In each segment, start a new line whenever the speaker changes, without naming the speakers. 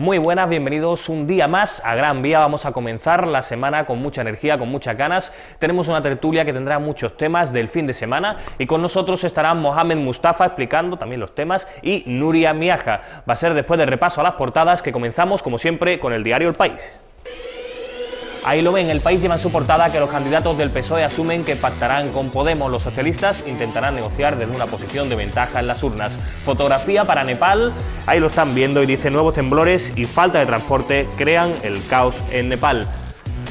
Muy buenas, bienvenidos un día más a Gran Vía. Vamos a comenzar la semana con mucha energía, con muchas ganas. Tenemos una tertulia que tendrá muchos temas del fin de semana y con nosotros estará Mohamed Mustafa explicando también los temas y Nuria Miaja. Va a ser después del repaso a las portadas que comenzamos, como siempre, con el diario El País. Ahí lo ven, El País lleva en su portada que los candidatos del PSOE asumen que pactarán con Podemos. Los socialistas intentarán negociar desde una posición de ventaja en las urnas. Fotografía para Nepal, ahí lo están viendo y dice: nuevos temblores y falta de transporte crean el caos en Nepal.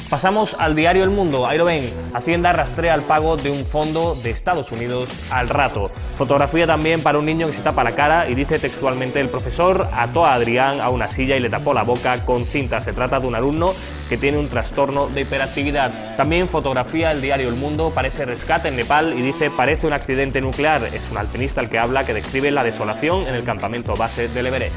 Pasamos al diario El Mundo, ahí lo ven, Hacienda rastrea el pago de un fondo de Estados Unidos al rato. Fotografía también para un niño que se tapa la cara y dice textualmente: el profesor ató a Adrián a una silla y le tapó la boca con cinta. Se trata de un alumno que tiene un trastorno de hiperactividad. También fotografía el diario El Mundo, parece rescate en Nepal y dice: parece un accidente nuclear. Es un alpinista el que habla, que describe la desolación en el campamento base del Everest.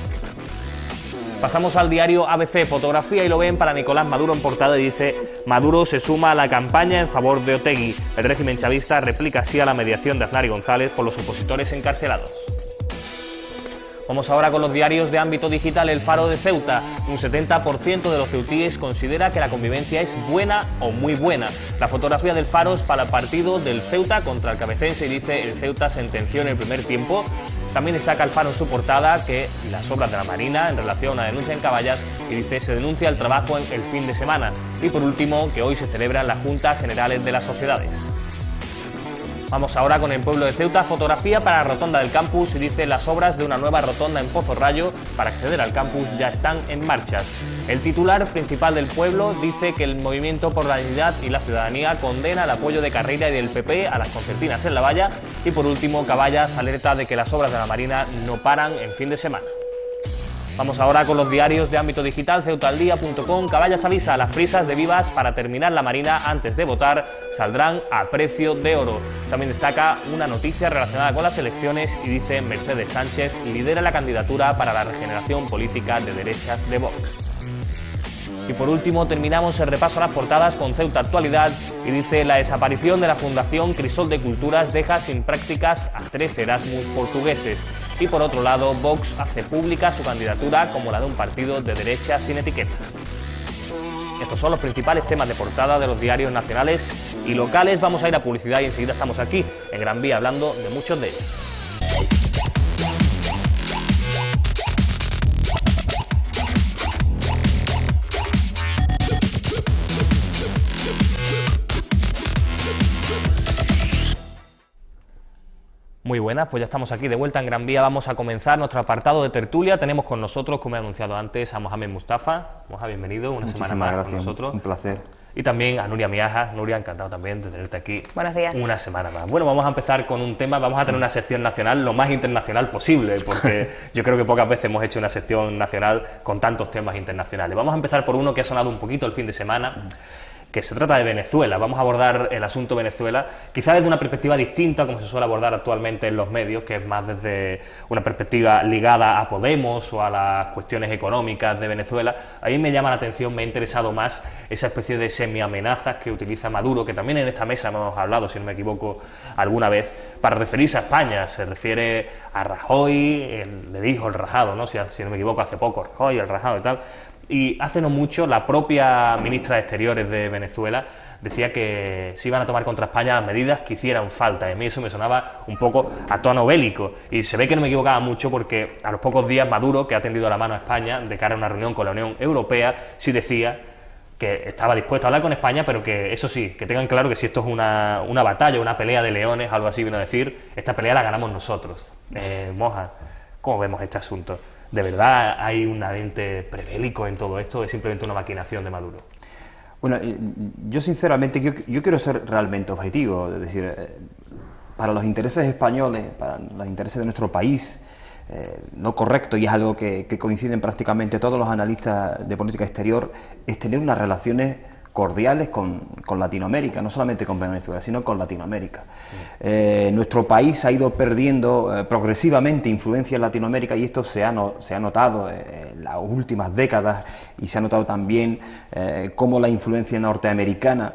Pasamos al diario ABC, fotografía y lo ven para Nicolás Maduro en portada y dice: Maduro se suma a la campaña en favor de Otegi. El régimen chavista replica así a la mediación de Aznar y González por los opositores encarcelados. Vamos ahora con los diarios de ámbito digital. El Faro de Ceuta, un 70% de los ceutíes considera que la convivencia es buena o muy buena. La fotografía del Faro es para el partido del Ceuta contra el Cabecense y dice: el Ceuta sentenció en el primer tiempo. También destaca el Faro en su portada que las obras de la Marina en relación a denuncia en Caballas y dice: se denuncia el trabajo en el fin de semana. Y por último, que hoy se celebran las Juntas Generales de las Sociedades. Vamos ahora con el pueblo de Ceuta, fotografía para la rotonda del campus y dice: las obras de una nueva rotonda en Pozo Rayo para acceder al campus ya están en marcha. El titular principal del pueblo dice que el Movimiento por la Dignidad y la Ciudadanía condena el apoyo de Carreira y del PP a las concertinas en La Valla. Y por último, Caballas alerta de que las obras de la Marina no paran en fin de semana. Vamos ahora con los diarios de ámbito digital. Ceutaldía.com, Caballas avisa: las prisas de Vivas para terminar la Marina antes de votar saldrán a precio de oro. También destaca una noticia relacionada con las elecciones y dice: Mercedes Sánchez lidera la candidatura para la regeneración política de derechas de Vox. Y por último terminamos el repaso a las portadas con Ceuta Actualidad y dice: la desaparición de la Fundación Crisol de Culturas deja sin prácticas a 13 Erasmus portugueses. Y por otro lado, Vox hace pública su candidatura como la de un partido de derecha sin etiqueta. Estos son los principales temas de portada de los diarios nacionales y locales. Vamos a ir a publicidad y enseguida estamos aquí en Gran Vía hablando de muchos de ellos. Muy buenas, pues ya estamos aquí de vuelta en Gran Vía. Vamos a comenzar nuestro apartado de tertulia. Tenemos con nosotros, como he anunciado antes, a Mohamed Mustafa. Mohamed, bienvenido una semana más con nosotros.
Un placer.
Y también a Nuria Miaja. Nuria, encantado también de tenerte aquí.
Buenos días.
Una semana más. Bueno, vamos a empezar con un tema. Vamos a tener una sección nacional lo más internacional posible, porque yo creo que pocas veces hemos hecho una sección nacional con tantos temas internacionales. Vamos a empezar por uno que ha sonado un poquito el fin de semana, que se trata de Venezuela. Vamos a abordar el asunto Venezuela, quizá desde una perspectiva distinta, como se suele abordar actualmente en los medios, que es más desde una perspectiva ligada a Podemos o a las cuestiones económicas de Venezuela. A mí me llama la atención, me ha interesado más esa especie de semi-amenazas que utiliza Maduro, que también en esta mesa hemos hablado, si no me equivoco, alguna vez, para referirse a España. Se refiere a Rajoy, le dijo el rajado, ¿no? Si no me equivoco, hace poco, Rajoy, el rajado y tal. Y hace no mucho la propia ministra de Exteriores de Venezuela decía que se iban a tomar contra España las medidas que hicieran falta. Y a mí eso me sonaba un poco a tono bélico. Y se ve que no me equivocaba mucho, porque a los pocos días Maduro, que ha tendido la mano a España de cara a una reunión con la Unión Europea, sí decía que estaba dispuesto a hablar con España, pero que eso sí, que tengan claro que si esto es una batalla, una pelea de leones, algo así vino a decir, esta pelea la ganamos nosotros. Moja, ¿cómo vemos este asunto? ¿De verdad hay un ente prebélico en todo esto o es simplemente una maquinación de Maduro?
Bueno, yo sinceramente, yo quiero ser realmente objetivo, es decir, para los intereses españoles, para los intereses de nuestro país, lo correcto, y es algo que coinciden prácticamente todos los analistas de política exterior, es tener unas relaciones cordiales con Latinoamérica, no solamente con Venezuela, sino con Latinoamérica. Nuestro país ha ido perdiendo progresivamente influencia en Latinoamérica y esto se ha notado en las últimas décadas y se ha notado también cómo la influencia norteamericana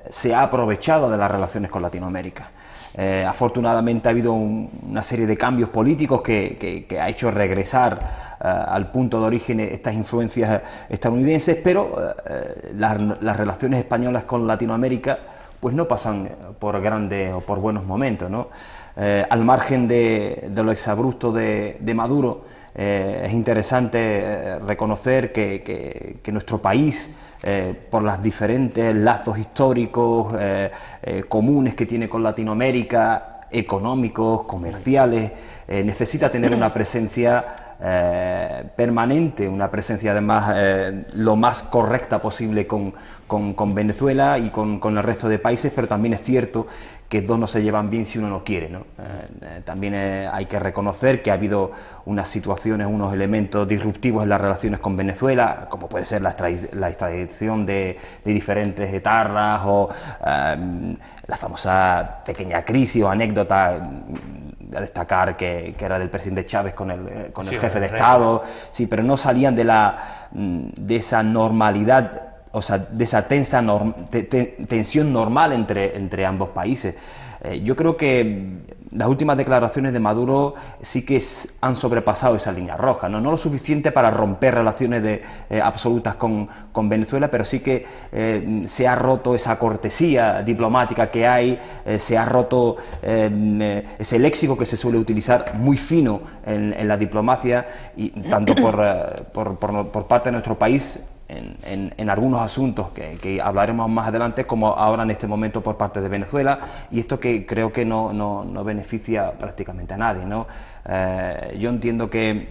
se ha aprovechado de las relaciones con Latinoamérica. Afortunadamente ha habido una serie de cambios políticos que ha hecho regresar al punto de origen estas influencias estadounidenses, pero las relaciones españolas con Latinoamérica pues no pasan por grandes o por buenos momentos, ¿no? Al margen de lo exabrupto de Maduro, es interesante reconocer que nuestro país, por los diferentes lazos históricos comunes que tiene con Latinoamérica, económicos, comerciales, necesita tener una presencia permanente, una presencia además lo más correcta posible con Venezuela y con el resto de países, pero también es cierto que dos no se llevan bien si uno no quiere, ¿no? También hay que reconocer que ha habido unas situaciones, unos elementos disruptivos en las relaciones con Venezuela, como puede ser la extradición de diferentes etarras o la famosa pequeña crisis o anécdota a destacar que era del presidente Chávez con el jefe de Estado, sí, pero no salían de esa normalidad, o sea, de esa tensión normal entre ambos países. Yo creo que las últimas declaraciones de Maduro sí que han sobrepasado esa línea roja, no lo suficiente para romper relaciones absolutas con Venezuela, pero sí que se ha roto esa cortesía diplomática que hay, se ha roto ese léxico que se suele utilizar muy fino en la diplomacia, y tanto por parte de nuestro país en algunos asuntos que hablaremos más adelante, como ahora en este momento por parte de Venezuela, y esto que creo que no beneficia prácticamente a nadie, ¿no? Yo entiendo que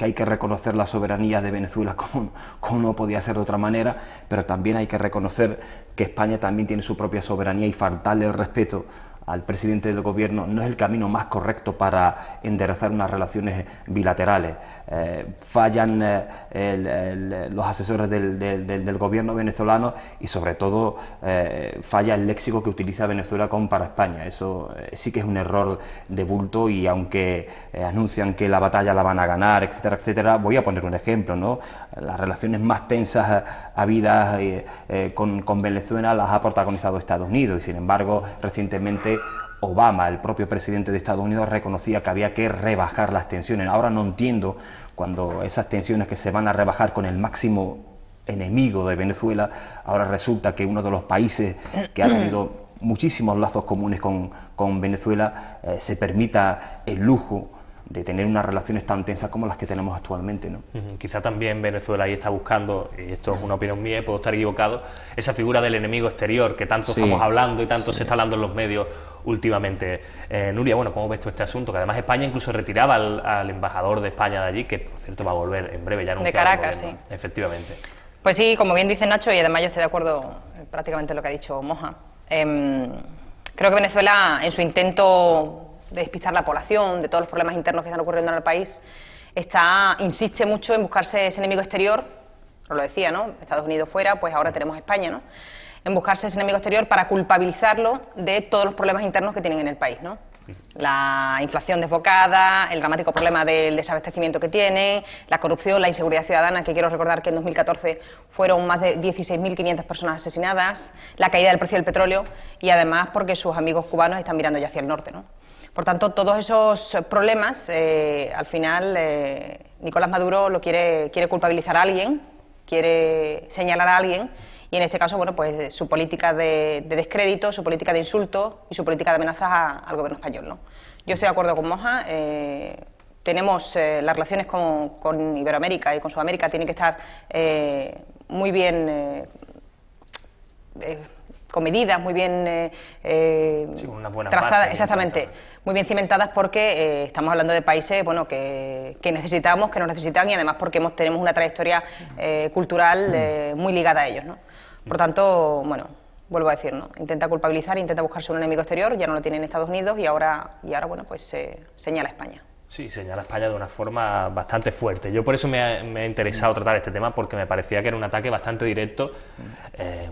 hay que reconocer la soberanía de Venezuela como no podía ser de otra manera, pero también hay que reconocer que España también tiene su propia soberanía, y faltarle el respeto al presidente del gobierno no es el camino más correcto para enderezar unas relaciones bilaterales. Fallan los asesores del gobierno venezolano, y sobre todo falla el léxico que utiliza Venezuela para España. Eso sí que es un error de bulto, y aunque anuncian que la batalla la van a ganar, etcétera, etcétera, voy a poner un ejemplo, ¿no? Las relaciones más tensas habidas con Venezuela las ha protagonizado Estados Unidos, y sin embargo recientemente Obama, el propio presidente de Estados Unidos, reconocía que había que rebajar las tensiones. Ahora no entiendo cuando esas tensiones que se van a rebajar con el máximo enemigo de Venezuela, ahora resulta que uno de los países que ha tenido muchísimos lazos comunes con Venezuela se permita el lujo de tener unas relaciones tan tensas como las que tenemos actualmente, ¿no?
Quizá también Venezuela ahí está buscando, y esto es una opinión mía, puedo estar equivocado, esa figura del enemigo exterior que tanto estamos hablando y tanto se está hablando en los medios últimamente. Nuria, bueno, ¿cómo ves tú este asunto? Que además España incluso retiraba al embajador de España de allí, que por cierto va a volver en breve, ya
de Caracas, sí.
Efectivamente.
Pues sí, como bien dice Nacho, y además yo estoy de acuerdo prácticamente en lo que ha dicho Moja. Creo que Venezuela, en su intento de despistar la población de todos los problemas internos que están ocurriendo en el país, insiste mucho en buscarse ese enemigo exterior. Os lo decía, ¿no? Estados Unidos fuera, pues ahora tenemos España, ¿no? En buscarse ese enemigo exterior para culpabilizarlo de todos los problemas internos que tienen en el país, ¿no? La inflación desbocada, el dramático problema del desabastecimiento que tienen, la corrupción, la inseguridad ciudadana, que quiero recordar que en 2014 fueron más de 16.500 personas asesinadas, la caída del precio del petróleo, y además porque sus amigos cubanos están mirando ya hacia el norte, ¿no? Por tanto, todos esos problemas, al final, Nicolás Maduro quiere culpabilizar a alguien, quiere señalar a alguien, y en este caso, bueno, pues su política de descrédito, su política de insulto y su política de amenazas al gobierno español, ¿no? Yo estoy de acuerdo con Moja. Tenemos las relaciones con Iberoamérica y con Sudamérica tienen que estar muy bien comedidas, muy bien trazadas, exactamente, muy bien cimentadas, porque estamos hablando de países, bueno, que necesitamos, que nos necesitan, y además porque tenemos una trayectoria cultural muy ligada a ellos, ¿no? Por tanto, bueno, vuelvo a decir, ¿no? Intenta culpabilizar, intenta buscarse un enemigo exterior, ya no lo tiene en Estados Unidos, y ahora bueno, pues señala a España.
Sí, señala a España de una forma bastante fuerte. Yo por eso me ha interesado tratar este tema, porque me parecía que era un ataque bastante directo.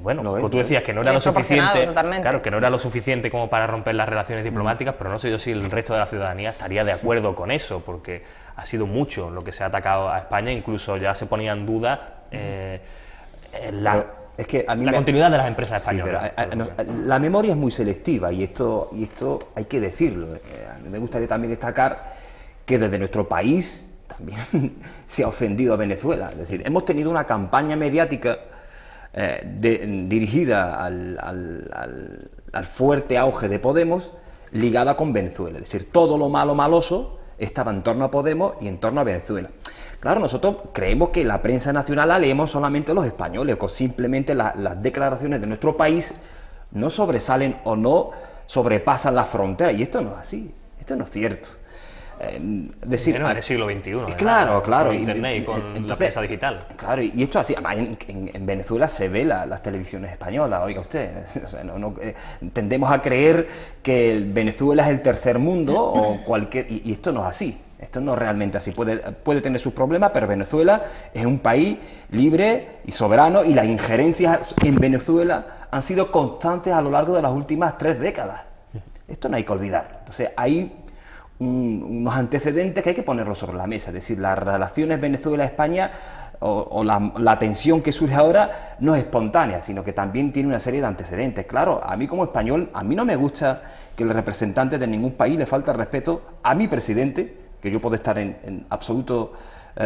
Bueno, como tú decías, que no era lo suficiente, claro, que no era lo suficiente como para romper las relaciones diplomáticas, pero no sé yo si el resto de la ciudadanía estaría de acuerdo con eso, porque ha sido mucho lo que se ha atacado a España, incluso ya se ponía en duda
es que a mí
la continuidad de las empresas españolas.
La memoria es muy selectiva, y esto hay que decirlo. A mí me gustaría también destacar que desde nuestro país también se ha ofendido a Venezuela. Es decir, hemos tenido una campaña mediática dirigida al fuerte auge de Podemos, ligada con Venezuela. Es decir, todo lo malo maloso estaba en torno a Podemos y en torno a Venezuela. Claro, nosotros creemos que la prensa nacional la leemos solamente los españoles, o simplemente las declaraciones de nuestro país no sobresalen o no sobrepasan la frontera, y esto no es así, esto no es cierto.
Decir, en el siglo XXI.
Claro, claro.
Con Internet y con la prensa digital.
Claro, y esto así, además en Venezuela se ve las televisiones españolas, oiga usted. O sea, tendemos a creer que Venezuela es el tercer mundo o cualquier... Y esto no es así. Esto no es realmente así. Puede tener sus problemas, pero Venezuela es un país libre y soberano, y las injerencias en Venezuela han sido constantes a lo largo de las últimas 3 décadas. Esto no hay que olvidar. Entonces, hay unos antecedentes que hay que ponerlos sobre la mesa. Es decir, las relaciones Venezuela-España o la tensión que surge ahora no es espontánea, sino que también tiene una serie de antecedentes. Claro, a mí como español, a mí no me gusta que el representante de ningún país le falte el respeto a mi presidente, que yo puedo estar en absoluto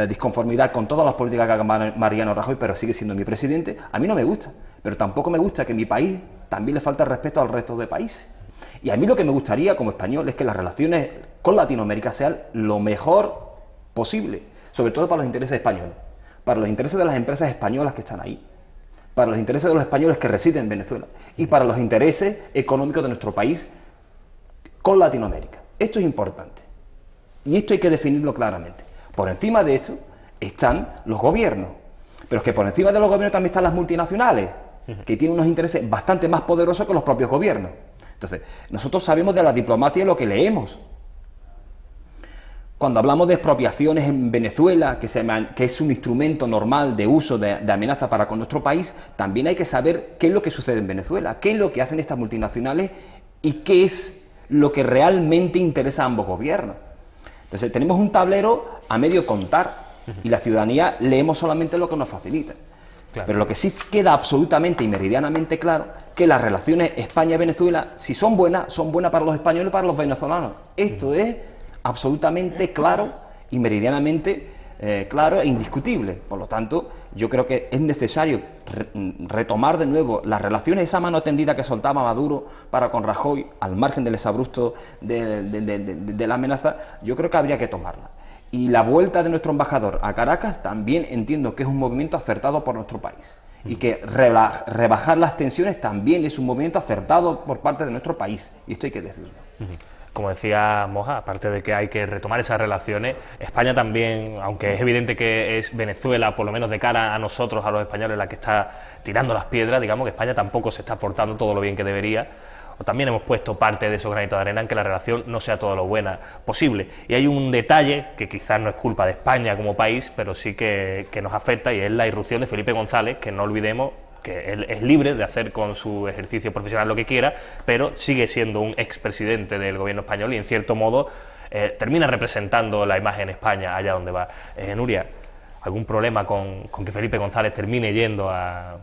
disconformidad con todas las políticas que haga Mariano Rajoy, pero sigue siendo mi presidente. A mí no me gusta, pero tampoco me gusta que mi país también le falte el respeto al resto de países. Y a mí lo que me gustaría como español es que las relaciones con Latinoamérica sean lo mejor posible, sobre todo para los intereses españoles, para los intereses de las empresas españolas que están ahí, para los intereses de los españoles que residen en Venezuela y para los intereses económicos de nuestro país con Latinoamérica. Esto es importante y esto hay que definirlo claramente. Por encima de esto están los gobiernos, pero es que por encima de los gobiernos también están las multinacionales, que tienen unos intereses bastante más poderosos que los propios gobiernos. Entonces, nosotros sabemos de la diplomacia lo que leemos. Cuando hablamos de expropiaciones en Venezuela, que es un instrumento normal de uso de amenaza para con nuestro país, también hay que saber qué es lo que sucede en Venezuela, qué es lo que hacen estas multinacionales y qué es lo que realmente interesa a ambos gobiernos. Entonces, tenemos un tablero a medio contar y la ciudadanía leemos solamente lo que nos facilita. Claro. Pero lo que sí queda absolutamente y meridianamente claro, que las relaciones España-Venezuela, si son buenas para los españoles y para los venezolanos. Esto es absolutamente claro y meridianamente claro e indiscutible. Por lo tanto, yo creo que es necesario retomar de nuevo las relaciones, esa mano tendida que soltaba Maduro para con Rajoy, al margen del exabrupto de la amenaza. Yo creo que habría que tomarla. Y la vuelta de nuestro embajador a Caracas también entiendo que es un movimiento acertado por nuestro país. Y que rebajar las tensiones también es un movimiento acertado por parte de nuestro país. Y esto hay que decirlo.
Como decía Moja, aparte de que hay que retomar esas relaciones, España también, aunque es evidente que es Venezuela, por lo menos de cara a nosotros, a los españoles, la que está tirando las piedras, digamos que España tampoco se está portando todo lo bien que debería. O también hemos puesto parte de esos granitos de arena en que la relación no sea todo lo buena posible. Y hay un detalle que quizás no es culpa de España como país, pero sí que nos afecta, y es la irrupción de Felipe González, que no olvidemos que él es libre de hacer con su ejercicio profesional lo que quiera, pero sigue siendo un expresidente del gobierno español y en cierto modo termina representando la imagen de España allá donde va. Nuria, ¿algún problema con que Felipe González termine yendo a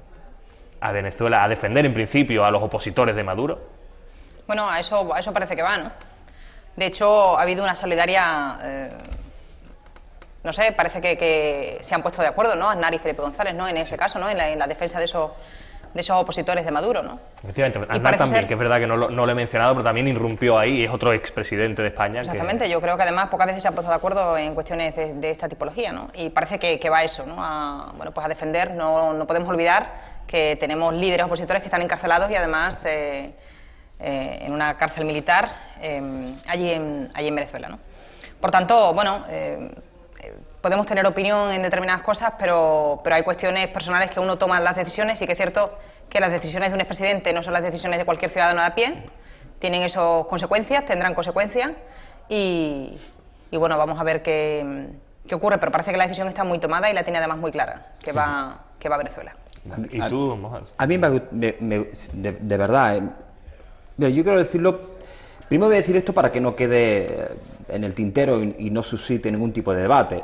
Venezuela a defender en principio a los opositores de Maduro?
Bueno, a eso parece que va, ¿no? De hecho, ha habido una solidaria... no sé, parece que se han puesto de acuerdo, ¿no? Aznar y Felipe González, ¿no? En ese caso, ¿no? En la defensa de esos opositores de Maduro, ¿no?
Efectivamente, Aznar también, que es verdad que no lo he mencionado, pero también irrumpió ahí, es otro expresidente de España.
Exactamente, yo creo que además pocas veces se han puesto de acuerdo en cuestiones de esta tipología, ¿no? Y parece que va eso, ¿no? Bueno, pues a defender, no podemos olvidar que tenemos líderes opositores que están encarcelados y además en una cárcel militar allí en Venezuela, ¿no? Por tanto, bueno... podemos tener opinión en determinadas cosas, pero hay cuestiones personales que uno toma las decisiones, y que es cierto que las decisiones de un expresidente no son las decisiones de cualquier ciudadano de a pie, tienen esas consecuencias, tendrán consecuencias, y bueno, vamos a ver qué ocurre, pero parece que la decisión está muy tomada y la tiene además muy clara, que va a Venezuela.
¿Y tú, Moja?
A mí de verdad, mira, yo quiero decirlo, primero voy a decir esto para que no quede en el tintero y no suscite ningún tipo de debate.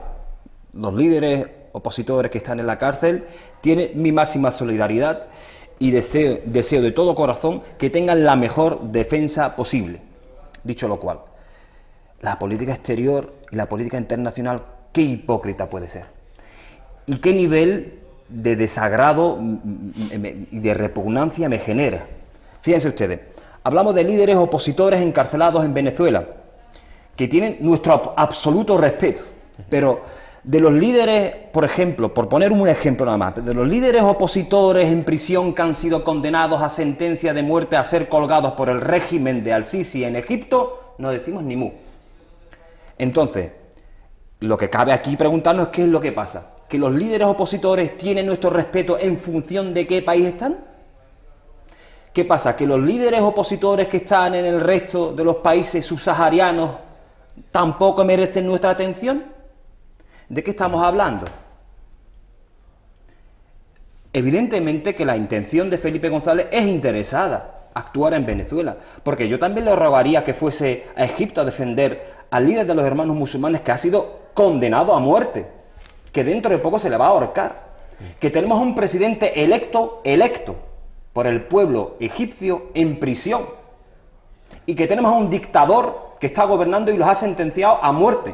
Los líderes opositores que están en la cárcel tienen mi máxima solidaridad y deseo de todo corazón que tengan la mejor defensa posible. Dicho lo cual, la política exterior y la política internacional qué hipócrita puede ser. Y qué nivel de desagrado y de repugnancia me genera. Fíjense ustedes, hablamos de líderes opositores encarcelados en Venezuela, que tienen nuestro absoluto respeto, pero de los líderes, por ejemplo, por poner un ejemplo nada más, de los líderes opositores en prisión que han sido condenados a sentencia de muerte a ser colgados por el régimen de Al-Sisi en Egipto, no decimos ni mu. Entonces, lo que cabe aquí preguntarnos es qué es lo que pasa. ¿Que los líderes opositores tienen nuestro respeto en función de qué país están? ¿Qué pasa? ¿Que los líderes opositores que están en el resto de los países subsaharianos tampoco merecen nuestra atención? ¿De qué estamos hablando? Evidentemente que la intención de Felipe González es interesada, actuar en Venezuela, porque yo también le rogaría que fuese a Egipto a defender al líder de los hermanos musulmanes que ha sido condenado a muerte, que dentro de poco se le va a ahorcar, que tenemos un presidente electo por el pueblo egipcio en prisión, y que tenemos a un dictador que está gobernando y los ha sentenciado a muerte,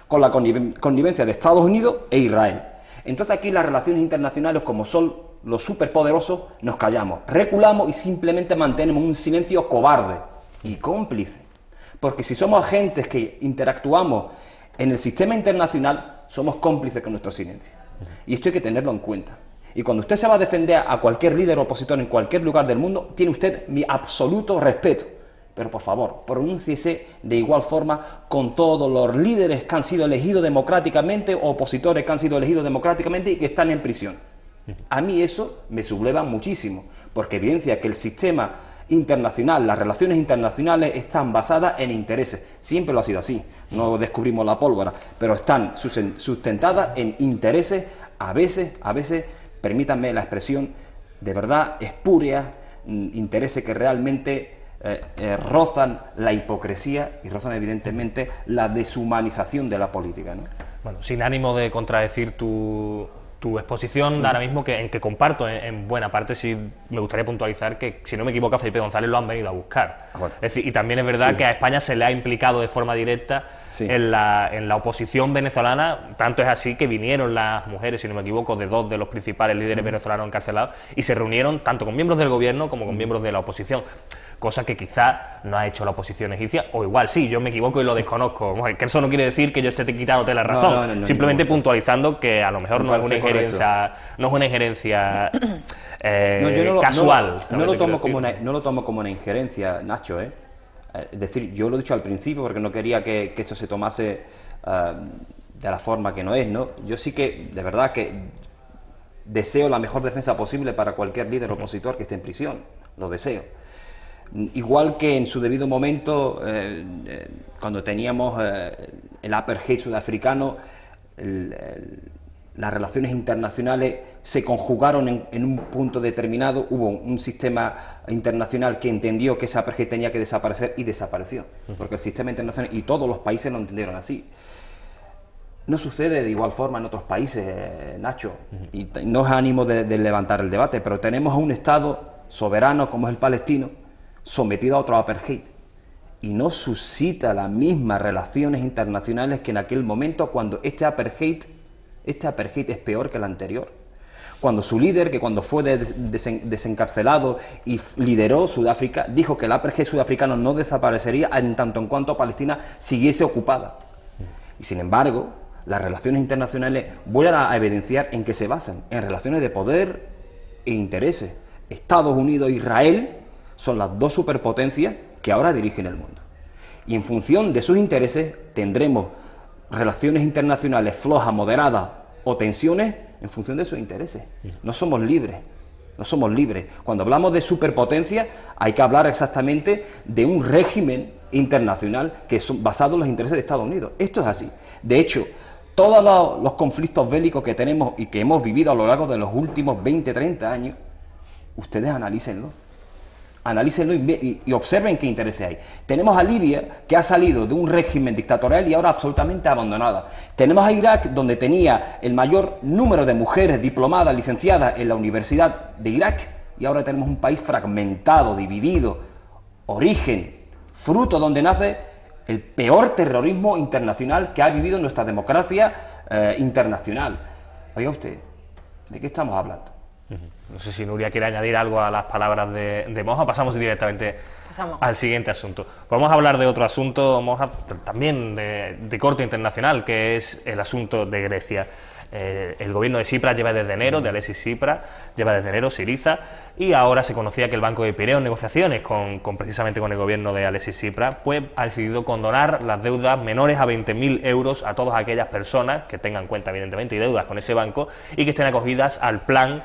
con la connivencia de Estados Unidos e Israel. Entonces aquí las relaciones internacionales, como son los superpoderosos, nos callamos, reculamos y simplemente mantenemos un silencio cobarde y cómplice. Porque si somos agentes que interactuamos en el sistema internacional, somos cómplices con nuestro silencio. Y esto hay que tenerlo en cuenta. Y cuando usted se va a defender a cualquier líder opositor en cualquier lugar del mundo, tiene usted mi absoluto respeto. Pero por favor, pronúnciese de igual forma con todos los líderes que han sido elegidos democráticamente o opositores que han sido elegidos democráticamente y que están en prisión. A mí eso me subleva muchísimo, porque evidencia que el sistema internacional, las relaciones internacionales están basadas en intereses. Siempre lo ha sido así, no descubrimos la pólvora, pero están sustentadas en intereses, a veces, permítanme la expresión, de verdad espurias, intereses que realmente rozan la hipocresía y rozan evidentemente la deshumanización de la política, ¿no?
Bueno, sin ánimo de contradecir tu exposición, ahora mismo en que comparto en buena parte, sí me gustaría puntualizar que, si no me equivoco, a Felipe González lo han venido a buscar. Bueno, es decir, y también es verdad que a España se le ha implicado de forma directa en la oposición venezolana, tanto es así que vinieron las mujeres, si no me equivoco, de dos de los principales líderes venezolanos encarcelados y se reunieron tanto con miembros del gobierno como con miembros de la oposición. Cosa que quizá no ha hecho la oposición egipcia, o igual sí, yo me equivoco y lo desconozco. Que eso no quiere decir que yo esté quitándote la razón, no, simplemente puntualizando que a lo mejor no es una injerencia casual.
No lo tomo como una injerencia, Nacho, Es decir, yo lo he dicho al principio porque no quería que esto se tomase de la forma que no es, ¿no? Yo sí que, de verdad, que deseo la mejor defensa posible para cualquier líder opositor que esté en prisión, lo deseo. Igual que en su debido momento, cuando teníamos el apartheid sudafricano, las relaciones internacionales se conjugaron en un punto determinado, hubo un sistema internacional que entendió que ese apartheid tenía que desaparecer y desapareció, porque el sistema internacional y todos los países lo entendieron así. No sucede de igual forma en otros países, Nacho, y no es ánimo de levantar el debate, pero tenemos a un Estado soberano como es el palestino, sometido a otro apartheid, y no suscita las mismas relaciones internacionales que en aquel momento, cuando este apartheid es peor que el anterior. Cuando su líder, que cuando fue desencarcelado y lideró Sudáfrica, dijo que el apartheid sudafricano no desaparecería en tanto en cuanto Palestina siguiese ocupada. Y sin embargo, las relaciones internacionales vuelven a evidenciar en qué se basan, en relaciones de poder e intereses. Estados Unidos e Israel son las dos superpotencias que ahora dirigen el mundo. Y en función de sus intereses tendremos relaciones internacionales flojas, moderadas o tensiones en función de sus intereses. No somos libres, no somos libres. Cuando hablamos de superpotencia hay que hablar exactamente de un régimen internacional que es basado en los intereses de Estados Unidos. Esto es así. De hecho, todos los conflictos bélicos que tenemos y que hemos vivido a lo largo de los últimos 20, 30 años, ustedes analícenlo y observen qué intereses hay. Tenemos a Libia, que ha salido de un régimen dictatorial y ahora absolutamente abandonada. Tenemos a Irak, donde tenía el mayor número de mujeres diplomadas, licenciadas en la Universidad de Irak, y ahora tenemos un país fragmentado, dividido, origen, fruto donde nace el peor terrorismo internacional que ha vivido nuestra democracia internacional. Oiga usted, ¿de qué estamos hablando?
No sé si Nuria quiere añadir algo a las palabras de Moja. Pasamos directamente al siguiente asunto. Vamos a hablar de otro asunto, Moja, también de corte internacional, que es el asunto de Grecia. El gobierno de Tsipras lleva desde enero, de Alexis Tsipras, lleva desde enero, Syriza, y ahora se conocía que el Banco de Pireo, en negociaciones precisamente con el gobierno de Alexis Tsipras, pues ha decidido condonar las deudas menores a 20.000 euros a todas aquellas personas que tengan cuenta, evidentemente, y deudas con ese banco y que estén acogidas al plan,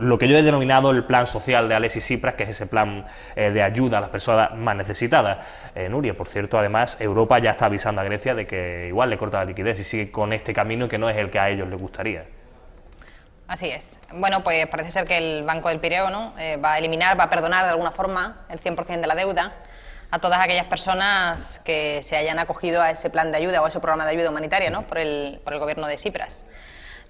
lo que yo he denominado el plan social de Alexis Tsipras, que es ese plan de ayuda a las personas más necesitadas. Nuria, por cierto, además, Europa ya está avisando a Grecia de que igual le corta la liquidez y sigue con este camino que no es el que a ellos les gustaría.
Así es. Bueno, pues parece ser que el Banco del Pireo, ¿no?, va a perdonar de alguna forma el 100% de la deuda a todas aquellas personas que se hayan acogido a ese plan de ayuda o a ese programa de ayuda humanitaria, ¿no?, por el gobierno de Tsipras.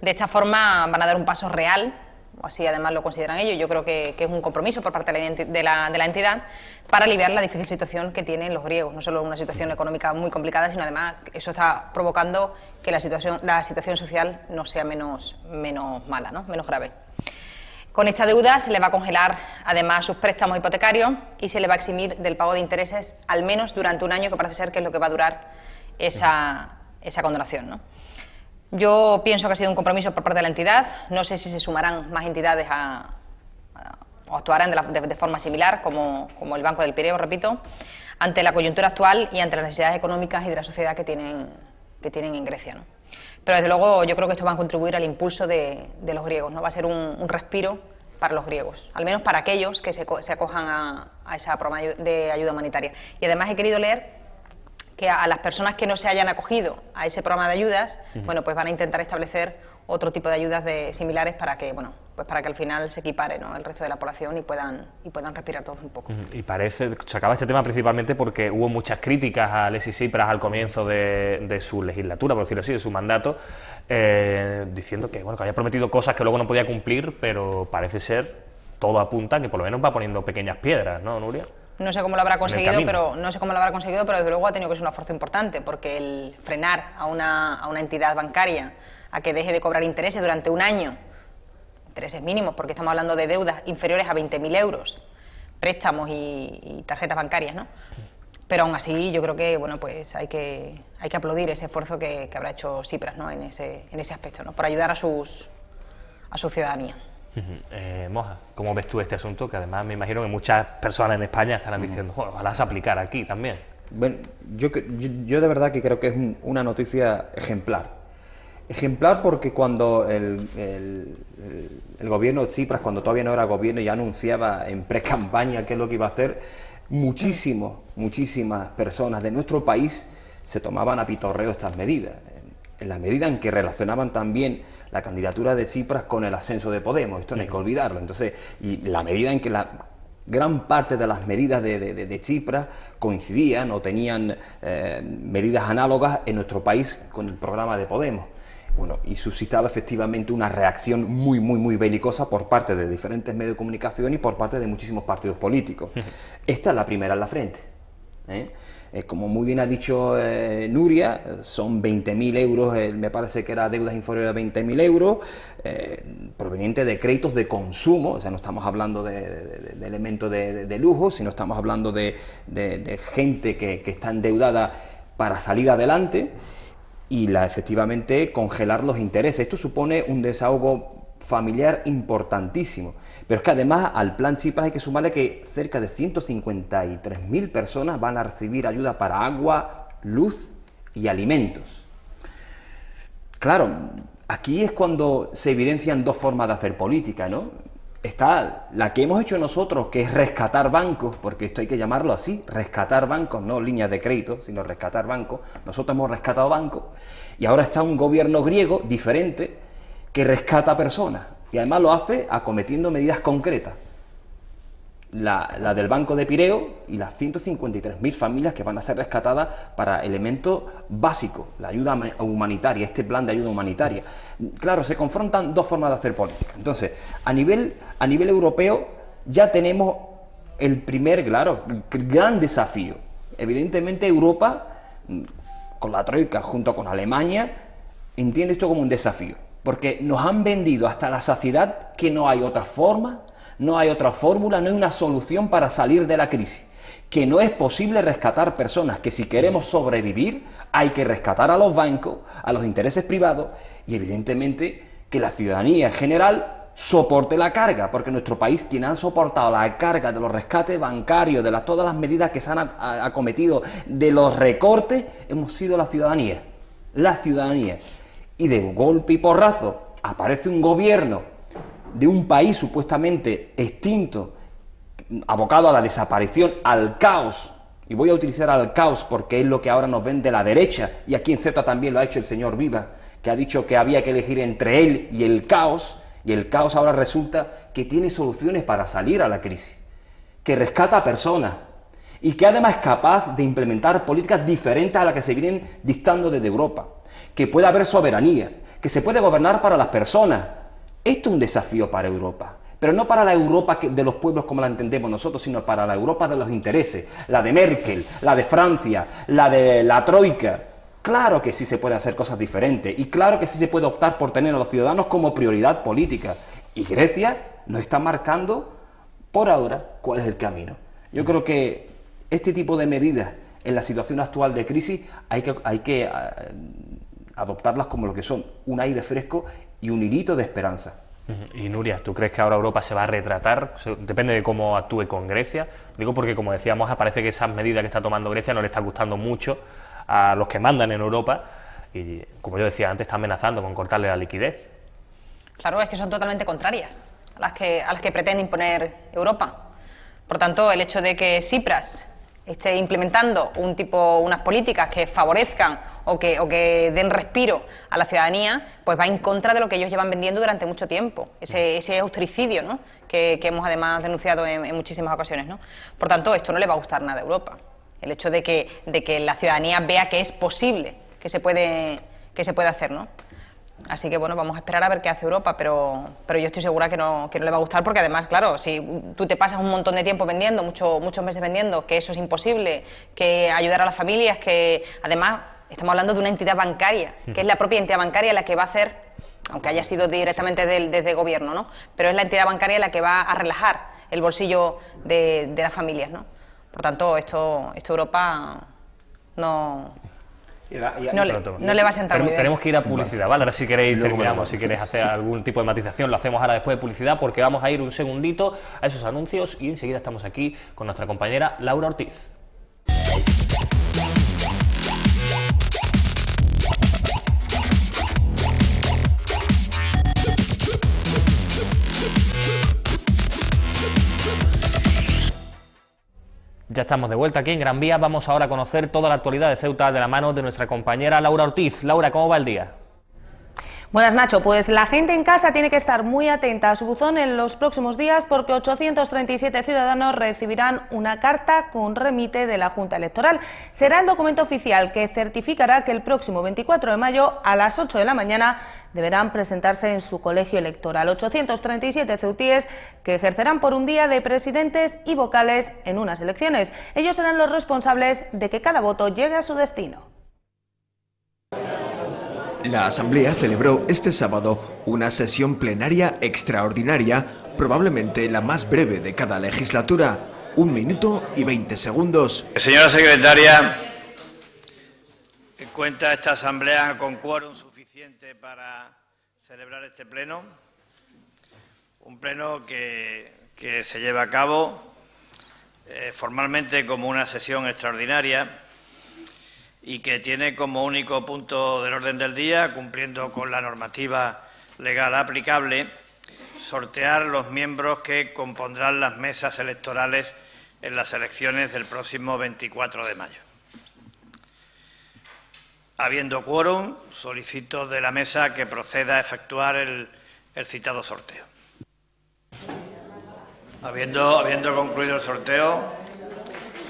De esta forma van a dar un paso real, o así además lo consideran ellos. Yo creo que es un compromiso por parte de la entidad para aliviar la difícil situación que tienen los griegos. No solo una situación económica muy complicada, sino además eso está provocando que la situación social no sea menos mala, ¿no?, menos grave. Con esta deuda se le va a congelar además sus préstamos hipotecarios y se le va a eximir del pago de intereses al menos durante un año, que parece ser que es lo que va a durar esa condonación, ¿no? Yo pienso que ha sido un compromiso por parte de la entidad. No sé si se sumarán más entidades o actuarán de forma similar, como el Banco del Pireo, repito, ante la coyuntura actual y ante las necesidades económicas y de la sociedad que tienen en Grecia, ¿no? Pero desde luego yo creo que esto va a contribuir al impulso de los griegos, ¿no? Va a ser un respiro para los griegos, al menos para aquellos que se acojan a esa programa de ayuda humanitaria. Y además he querido leer que a las personas que no se hayan acogido a ese programa de ayudas, bueno, pues van a intentar establecer otro tipo de ayudas similares para que, bueno, pues para que al final se equipare, ¿no?, el resto de la población y puedan respirar todos un poco.
Y se acaba este tema principalmente porque hubo muchas críticas a Alexis Tsipras al comienzo de su legislatura, por decirlo así, de su mandato, diciendo que, bueno, que había prometido cosas que luego no podía cumplir, pero parece ser, todo apunta que por lo menos va poniendo pequeñas piedras, ¿no, Nuria?
No sé cómo lo habrá conseguido, pero desde luego ha tenido que ser un esfuerzo importante, porque el frenar a una entidad bancaria a que deje de cobrar intereses durante un año, intereses mínimos, porque estamos hablando de deudas inferiores a 20.000 euros, préstamos y tarjetas bancarias, ¿no? Pero aún así yo creo que, bueno, pues hay que aplaudir ese esfuerzo que habrá hecho Tsipras, ¿no?, en ese aspecto, ¿no?, por ayudar a su ciudadanía.
Moja, ¿cómo ves tú este asunto? Que además me imagino que muchas personas en España estarán diciendo, ojalá se aplicara aquí también.
Bueno, yo de verdad que creo que es una noticia ejemplar. Ejemplar porque cuando el gobierno de Tsipras, cuando todavía no era gobierno, ya anunciaba en pre-campaña qué es lo que iba a hacer, muchísimas personas de nuestro país se tomaban a pitorreo estas medidas. En la medida en que relacionaban también la candidatura de Tsipras con el ascenso de Podemos, esto no hay que olvidarlo. Entonces, y la medida en que la gran parte de las medidas de Tsipras coincidían o tenían medidas análogas en nuestro país con el programa de Podemos. Bueno, y suscitaba efectivamente una reacción muy belicosa por parte de diferentes medios de comunicación y por parte de muchísimos partidos políticos. Esta es la primera en la frente, ¿eh? Como muy bien ha dicho Nuria, son 20.000 euros, me parece que era deudas inferiores a 20.000 euros, provenientes de créditos de consumo, o sea, no estamos hablando de elementos de lujo, sino estamos hablando de gente que está endeudada para salir adelante y efectivamente congelar los intereses. Esto supone un desahogo familiar importantísimo. Pero es que además al plan Tsipras hay que sumarle que cerca de 153.000 personas van a recibir ayuda para agua, luz y alimentos. Claro, aquí es cuando se evidencian dos formas de hacer política, ¿no? Está la que hemos hecho nosotros, que es rescatar bancos, porque esto hay que llamarlo así, rescatar bancos, no líneas de crédito, sino rescatar bancos. Nosotros hemos rescatado bancos y ahora está un gobierno griego diferente que rescata personas. Y además lo hace acometiendo medidas concretas. La del Banco de Pireo y las 153.000 familias que van a ser rescatadas para elementos básicos, la ayuda humanitaria, este plan de ayuda humanitaria. Claro, se confrontan dos formas de hacer política. Entonces, a nivel europeo ya tenemos el primer, claro, gran desafío. Evidentemente Europa, con la Troika, junto con Alemania, entiende esto como un desafío, porque nos han vendido hasta la saciedad que no hay otra forma, no hay otra fórmula, no hay una solución para salir de la crisis, que no es posible rescatar personas, que si queremos sobrevivir hay que rescatar a los bancos, a los intereses privados y evidentemente que la ciudadanía en general soporte la carga, porque en nuestro país quien ha soportado la carga de los rescates bancarios, de todas las medidas que se han acometido, de los recortes, hemos sido la ciudadanía. La ciudadanía. Y de golpe y porrazo aparece un gobierno de un país supuestamente extinto, abocado a la desaparición, al caos, y voy a utilizar al caos porque es lo que ahora nos vende la derecha, y aquí en Ceuta también lo ha hecho el señor Viva, que ha dicho que había que elegir entre él y el caos ahora resulta que tiene soluciones para salir a la crisis, que rescata a personas, y que además es capaz de implementar políticas diferentes a las que se vienen dictando desde Europa, que puede haber soberanía, que se puede gobernar para las personas. Esto es un desafío para Europa, pero no para la Europa de los pueblos como la entendemos nosotros, sino para la Europa de los intereses, la de Merkel, la de Francia, la de la Troika. Claro que sí se puede hacer cosas diferentes y claro que sí se puede optar por tener a los ciudadanos como prioridad política. Y Grecia nos está marcando por ahora cuál es el camino. Yo creo que este tipo de medidas en la situación actual de crisis hay que adoptarlas como lo que son, un aire fresco y un hilito de esperanza.
Y Nuria, ¿tú crees que ahora Europa se va a retratar? Depende de cómo actúe con Grecia. Digo porque, como decíamos, parece que esas medidas que está tomando Grecia no le está gustando mucho a los que mandan en Europa y, como yo decía antes, está amenazando con cortarle la liquidez.
Claro, es que son totalmente contrarias a las que pretende imponer Europa. Por tanto, el hecho de que Tsipras esté implementando unas políticas que favorezcan o que den respiro a la ciudadanía, pues va en contra de lo que ellos llevan vendiendo durante mucho tiempo, ese austericidio, ¿no?, que hemos además denunciado en muchísimas ocasiones, ¿no? Por tanto, esto no le va a gustar nada a Europa. El hecho de que la ciudadanía vea que es posible, que se puede hacer, ¿no? Así que bueno, vamos a esperar a ver qué hace Europa, pero yo estoy segura que no le va a gustar, porque además, claro, si tú te pasas un montón de tiempo vendiendo, muchos meses vendiendo, que eso es imposible, que ayudar a las familias, que además estamos hablando de una entidad bancaria, que es la propia entidad bancaria la que va a hacer, aunque haya sido directamente desde el gobierno, ¿no?, pero es la entidad bancaria la que va a relajar el bolsillo de las familias, ¿no? Por tanto, esto Europa no le va a sentar muy bien.
Tenemos que ir a publicidad, ¿vale? Ahora si queréis terminamos, si queréis hacer algún tipo de matización, lo hacemos ahora después de publicidad, porque vamos a ir un segundito a esos anuncios y enseguida estamos aquí con nuestra compañera Laura Ortiz. Ya estamos de vuelta aquí en Gran Vía, vamos ahora a conocer toda la actualidad de Ceuta de la mano de nuestra compañera Laura Ortiz. Laura, ¿cómo va el día?
Buenas, Nacho. Pues la gente en casa tiene que estar muy atenta a su buzón en los próximos días, porque 837 ciudadanos recibirán una carta con remite de la Junta Electoral. Será el documento oficial que certificará que el próximo 24 de mayo a las 8 de la mañana deberán presentarse en su colegio electoral. 837 ceutíes que ejercerán por un día de presidentes y vocales en unas elecciones. Ellos serán los responsables de que cada voto llegue a su destino.
La Asamblea celebró este sábado una sesión plenaria extraordinaria, probablemente la más breve de cada legislatura, 1 minuto y 20 segundos.
Señora secretaria, ¿cuenta esta Asamblea con quórum suficiente para celebrar este pleno? Un pleno que se lleva a cabo formalmente como una sesión extraordinaria y que tiene como único punto del orden del día, cumpliendo con la normativa legal aplicable, sortear los miembros que compondrán las mesas electorales en las elecciones del próximo 24 de mayo. Habiendo quórum, solicito de la mesa que proceda a efectuar el citado sorteo. Habiendo concluido el sorteo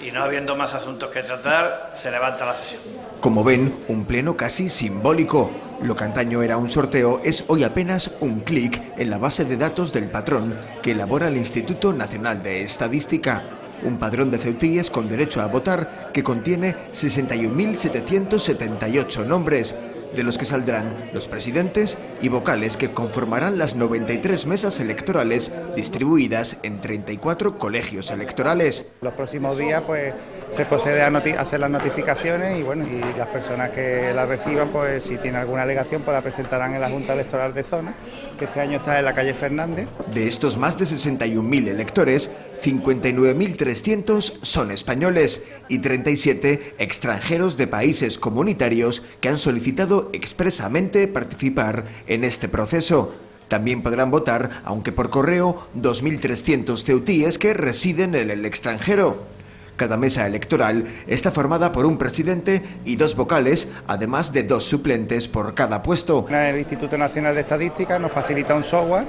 y no habiendo más asuntos que tratar, se levanta la sesión.
Como ven, un pleno casi simbólico. Lo que antaño era un sorteo es hoy apenas un clic en la base de datos del patrón que elabora el Instituto Nacional de Estadística. un padrón de ceutíes con derecho a votar que contiene 61.778 nombres, de los que saldrán los presidentes y vocales que conformarán las 93 mesas electorales distribuidas en 34 colegios electorales.
Los próximos días pues se procede a hacer las notificaciones y bueno, y las personas que las reciban, pues si tienen alguna alegación, pues la presentarán en la Junta Electoral de Zona, que este año está en la calle Fernández.
De estos más de 61.000 electores, 59.300 son españoles y 37 extranjeros de países comunitarios que han solicitado expresamente participar en este proceso. También podrán votar, aunque por correo, 2.300 ceutíes que residen en el extranjero. Cada mesa electoral está formada por un presidente y 2 vocales, además de 2 suplentes por cada puesto.
El Instituto Nacional de Estadística nos facilita un software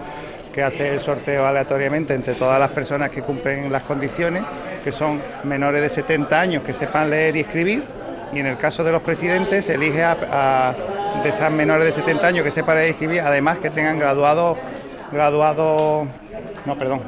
que hace el sorteo aleatoriamente entre todas las personas que cumplen las condiciones, que son menores de 70 años que sepan leer y escribir, y en el caso de los presidentes se elige de esas menores de 70 años que sepan leer y escribir, además que tengan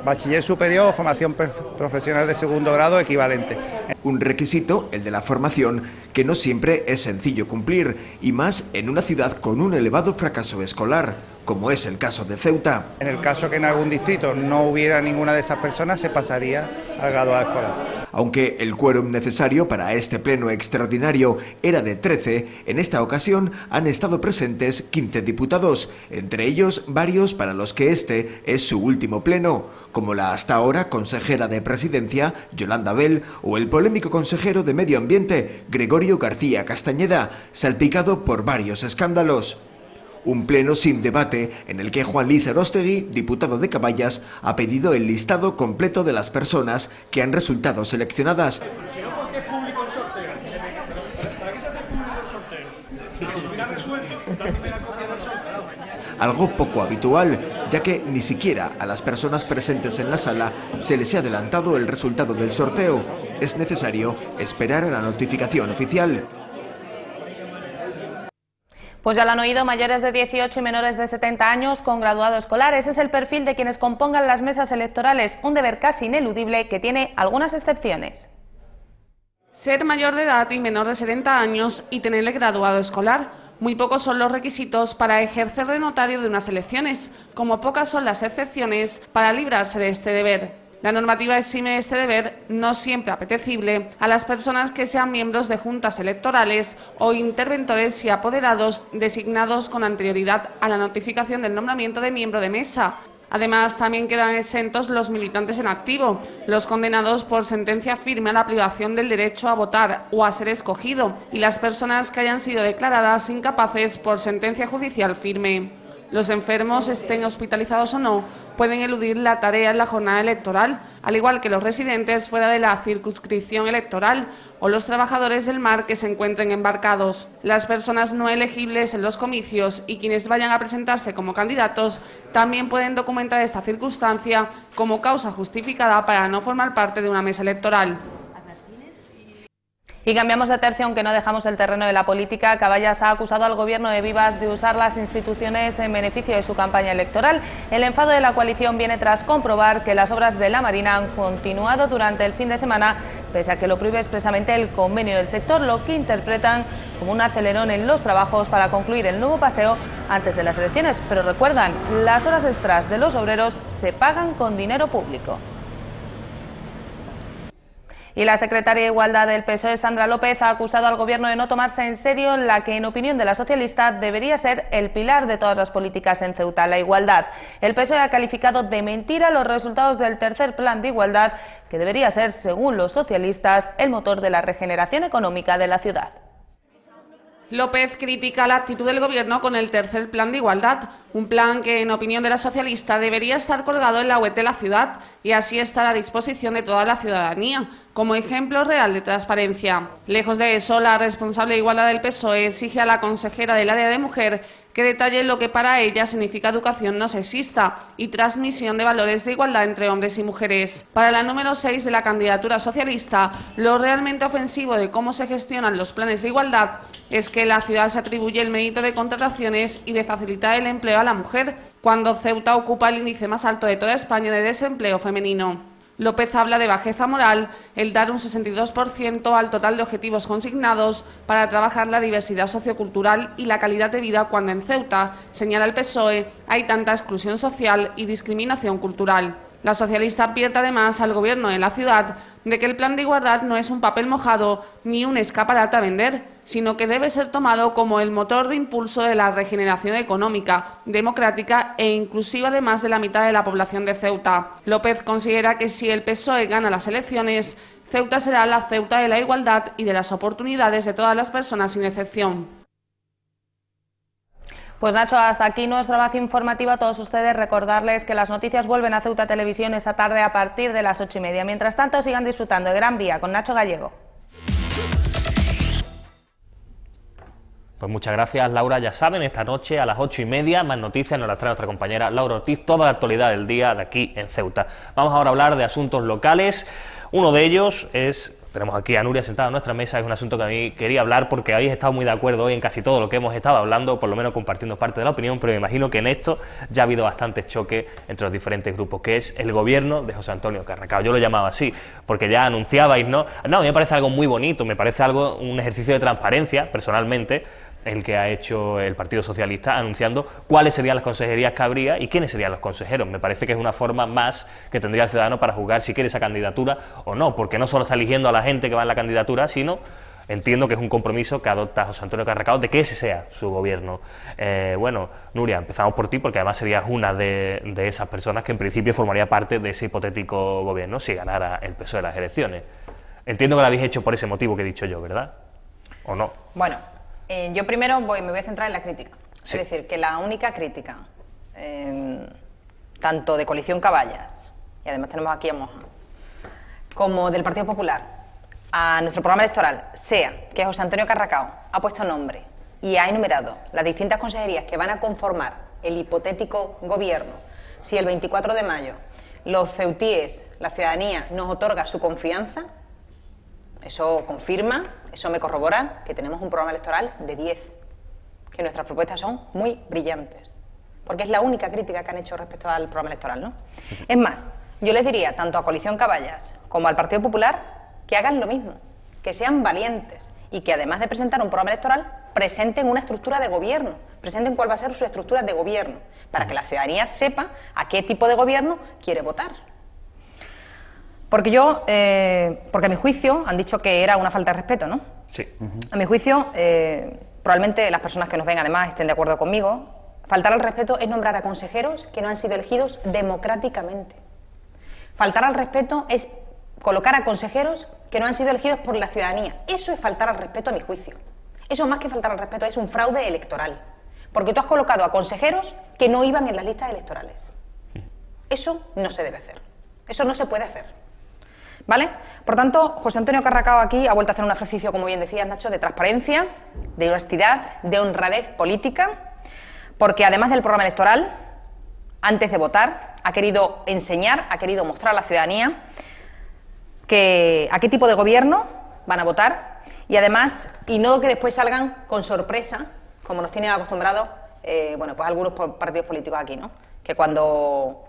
bachiller superior o formación profesional de segundo grado equivalente.
Un requisito, el de la formación, que no siempre es sencillo cumplir, y más en una ciudad con un elevado fracaso escolar, como es el caso de Ceuta.
En el caso que en algún distrito no hubiera ninguna de esas personas, se pasaría al graduado escolar.
Aunque el quórum necesario para este pleno extraordinario era de 13, en esta ocasión han estado presentes 15 diputados, entre ellos varios para los que este es su último pleno, como la hasta ahora consejera de Presidencia, Yolanda Bell, o el polémico consejero de Medio Ambiente, Gregorio García Castañeda, salpicado por varios escándalos. Un pleno sin debate en el que Juan Luis Aróstegui, diputado de Caballas, ha pedido el listado completo de las personas que han resultado seleccionadas.
¿Por qué es público el sorteo? ¿Para qué se hace público el sorteo? Si lo hubiera resuelto, dándome la copia del sorteo.
Algo poco habitual, ya que ni siquiera a las personas presentes en la sala se les ha adelantado el resultado del sorteo. Es necesario esperar a la notificación oficial.
Pues ya lo han oído, mayores de 18 y menores de 70 años con graduado escolar. Ese es el perfil de quienes compongan las mesas electorales, un deber casi ineludible que tiene algunas excepciones.
Ser mayor de edad y menor de 70 años y tener el graduado escolar. Muy pocos son los requisitos para ejercer de notario de unas elecciones, como pocas son las excepciones para librarse de este deber. La normativa exime este deber, no siempre apetecible, a las personas que sean miembros de juntas electorales o interventores y apoderados designados con anterioridad a la notificación del nombramiento de miembro de mesa. Además, también quedan exentos los militantes en activo, los condenados por sentencia firme a la privación del derecho a votar o a ser escogido, y las personas que hayan sido declaradas incapaces por sentencia judicial firme. Los enfermos, estén hospitalizados o no, pueden eludir la tarea en la jornada electoral, al igual que los residentes fuera de la circunscripción electoral o los trabajadores del mar que se encuentren embarcados. Las personas no elegibles en los comicios y quienes vayan a presentarse como candidatos también pueden documentar esta circunstancia como causa justificada para no formar parte de una mesa electoral.
Y cambiamos de tercio, aunque no dejamos el terreno de la política. Caballas ha acusado al gobierno de Vivas de usar las instituciones en beneficio de su campaña electoral. El enfado de la coalición viene tras comprobar que las obras de la Marina han continuado durante el fin de semana, pese a que lo prohíbe expresamente el convenio del sector, lo que interpretan como un acelerón en los trabajos para concluir el nuevo paseo antes de las elecciones. Pero recuerdan, las horas extras de los obreros se pagan con dinero público. Y la secretaria de Igualdad del PSOE, Sandra López, ha acusado al Gobierno de no tomarse en serio la que, en opinión de la socialista, debería ser el pilar de todas las políticas en Ceuta, la igualdad. El PSOE ha calificado de mentira los resultados del tercer plan de igualdad, que debería ser, según los socialistas, el motor de la regeneración económica de la ciudad.
López critica la actitud del Gobierno con el tercer plan de igualdad, un plan que, en opinión de la socialista, debería estar colgado en la web de la ciudad y así estar a disposición de toda la ciudadanía, como ejemplo real de transparencia. Lejos de eso, la responsable de Igualdad del PSOE exige a la consejera del área de mujer que detalle lo que para ella significa educación no sexista y transmisión de valores de igualdad entre hombres y mujeres. Para la número 6 de la candidatura socialista, lo realmente ofensivo de cómo se gestionan los planes de igualdad es que la ciudad se atribuye el mérito de contrataciones y de facilitar el empleo a la mujer, cuando Ceuta ocupa el índice más alto de toda España de desempleo femenino. López habla de bajeza moral el dar un 62% al total de objetivos consignados para trabajar la diversidad sociocultural y la calidad de vida cuando en Ceuta, señala el PSOE, hay tanta exclusión social y discriminación cultural. La socialista advierte además al Gobierno de la ciudad de que el plan de igualdad no es un papel mojado ni un escaparate a vender, sino que debe ser tomado como el motor de impulso de la regeneración económica, democrática e inclusiva de más de la mitad de la población de Ceuta. López considera que si el PSOE gana las elecciones, Ceuta será la Ceuta de la igualdad y de las oportunidades de todas las personas sin excepción.
Pues Nacho, hasta aquí nuestro avance informativo. A todos ustedes recordarles que las noticias vuelven a Ceuta Televisión esta tarde a partir de las 8:30. Mientras tanto, sigan disfrutando de Gran Vía con Nacho Gallego.
Pues muchas gracias, Laura. Ya saben, esta noche a las 8:30 más noticias nos las trae nuestra compañera Laura Ortiz, toda la actualidad del día de aquí en Ceuta. Vamos ahora a hablar de asuntos locales. Uno de ellos es... Tenemos aquí a Nuria sentada en nuestra mesa, es un asunto que a mí quería hablar porque habéis estado muy de acuerdo hoy en casi todo lo que hemos estado hablando, por lo menos compartiendo parte de la opinión, pero me imagino que en esto ya ha habido bastante choque entre los diferentes grupos, que es el gobierno de José Antonio Carracao. Yo lo llamaba así, porque ya anunciabais, ¿no? No, a mí me parece algo muy bonito, me parece un ejercicio de transparencia, personalmente, el que ha hecho el Partido Socialista anunciando cuáles serían las consejerías que habría y quiénes serían los consejeros. Me parece que es una forma más que tendría el ciudadano para juzgar si quiere esa candidatura o no, porque no solo está eligiendo a la gente que va en la candidatura, sino entiendo que es un compromiso que adopta José Antonio Carracao de que ese sea su gobierno. Bueno, Nuria, empezamos por ti, porque además serías una de esas personas que en principio formaría parte de ese hipotético gobierno si ganara el PSOE las elecciones. Entiendo que lo habéis hecho por ese motivo que he dicho yo, ¿verdad? ¿O no?
Bueno, yo primero me voy a centrar en la crítica.
Sí.
Es decir, que la única crítica, tanto de Coalición Caballas, y además tenemos aquí a Moja, como del Partido Popular, a nuestro programa electoral, sea que José Antonio Carracao ha puesto nombre y ha enumerado las distintas consejerías que van a conformar el hipotético gobierno si el 24 de mayo los ceutíes, la ciudadanía, nos otorga su confianza. Eso confirma, eso me corrobora que tenemos un programa electoral de 10, que nuestras propuestas son muy brillantes, porque es la única crítica que han hecho respecto al programa electoral, ¿no? Es más, yo les diría tanto a Coalición Caballas como al Partido Popular que hagan lo mismo, que sean valientes y que además de presentar un programa electoral, presenten una estructura de gobierno, presenten cuál va a ser su estructura de gobierno, para que la ciudadanía sepa a qué tipo de gobierno quiere votar. Porque porque a mi juicio, han dicho que era una falta de respeto, ¿no?
Sí.
A mi juicio, probablemente las personas que nos ven además estén de acuerdo conmigo, faltar al respeto es nombrar a consejeros que no han sido elegidos democráticamente. Faltar al respeto es colocar a consejeros que no han sido elegidos por la ciudadanía. Eso es faltar al respeto a mi juicio. Eso más que faltar al respeto es un fraude electoral. Porque tú has colocado a consejeros que no iban en las listas electorales. Eso no se debe hacer. Eso no se puede hacer. ¿Vale? Por tanto, José Antonio Carracao aquí ha vuelto a hacer un ejercicio, como bien decías, Nacho, de transparencia, de honestidad, de honradez política, porque además del programa electoral, antes de votar, ha querido enseñar, ha querido mostrar a la ciudadanía a qué tipo de gobierno van a votar y además, y no que después salgan con sorpresa, como nos tienen acostumbrados, bueno, pues algunos partidos políticos aquí, ¿no? Que cuando,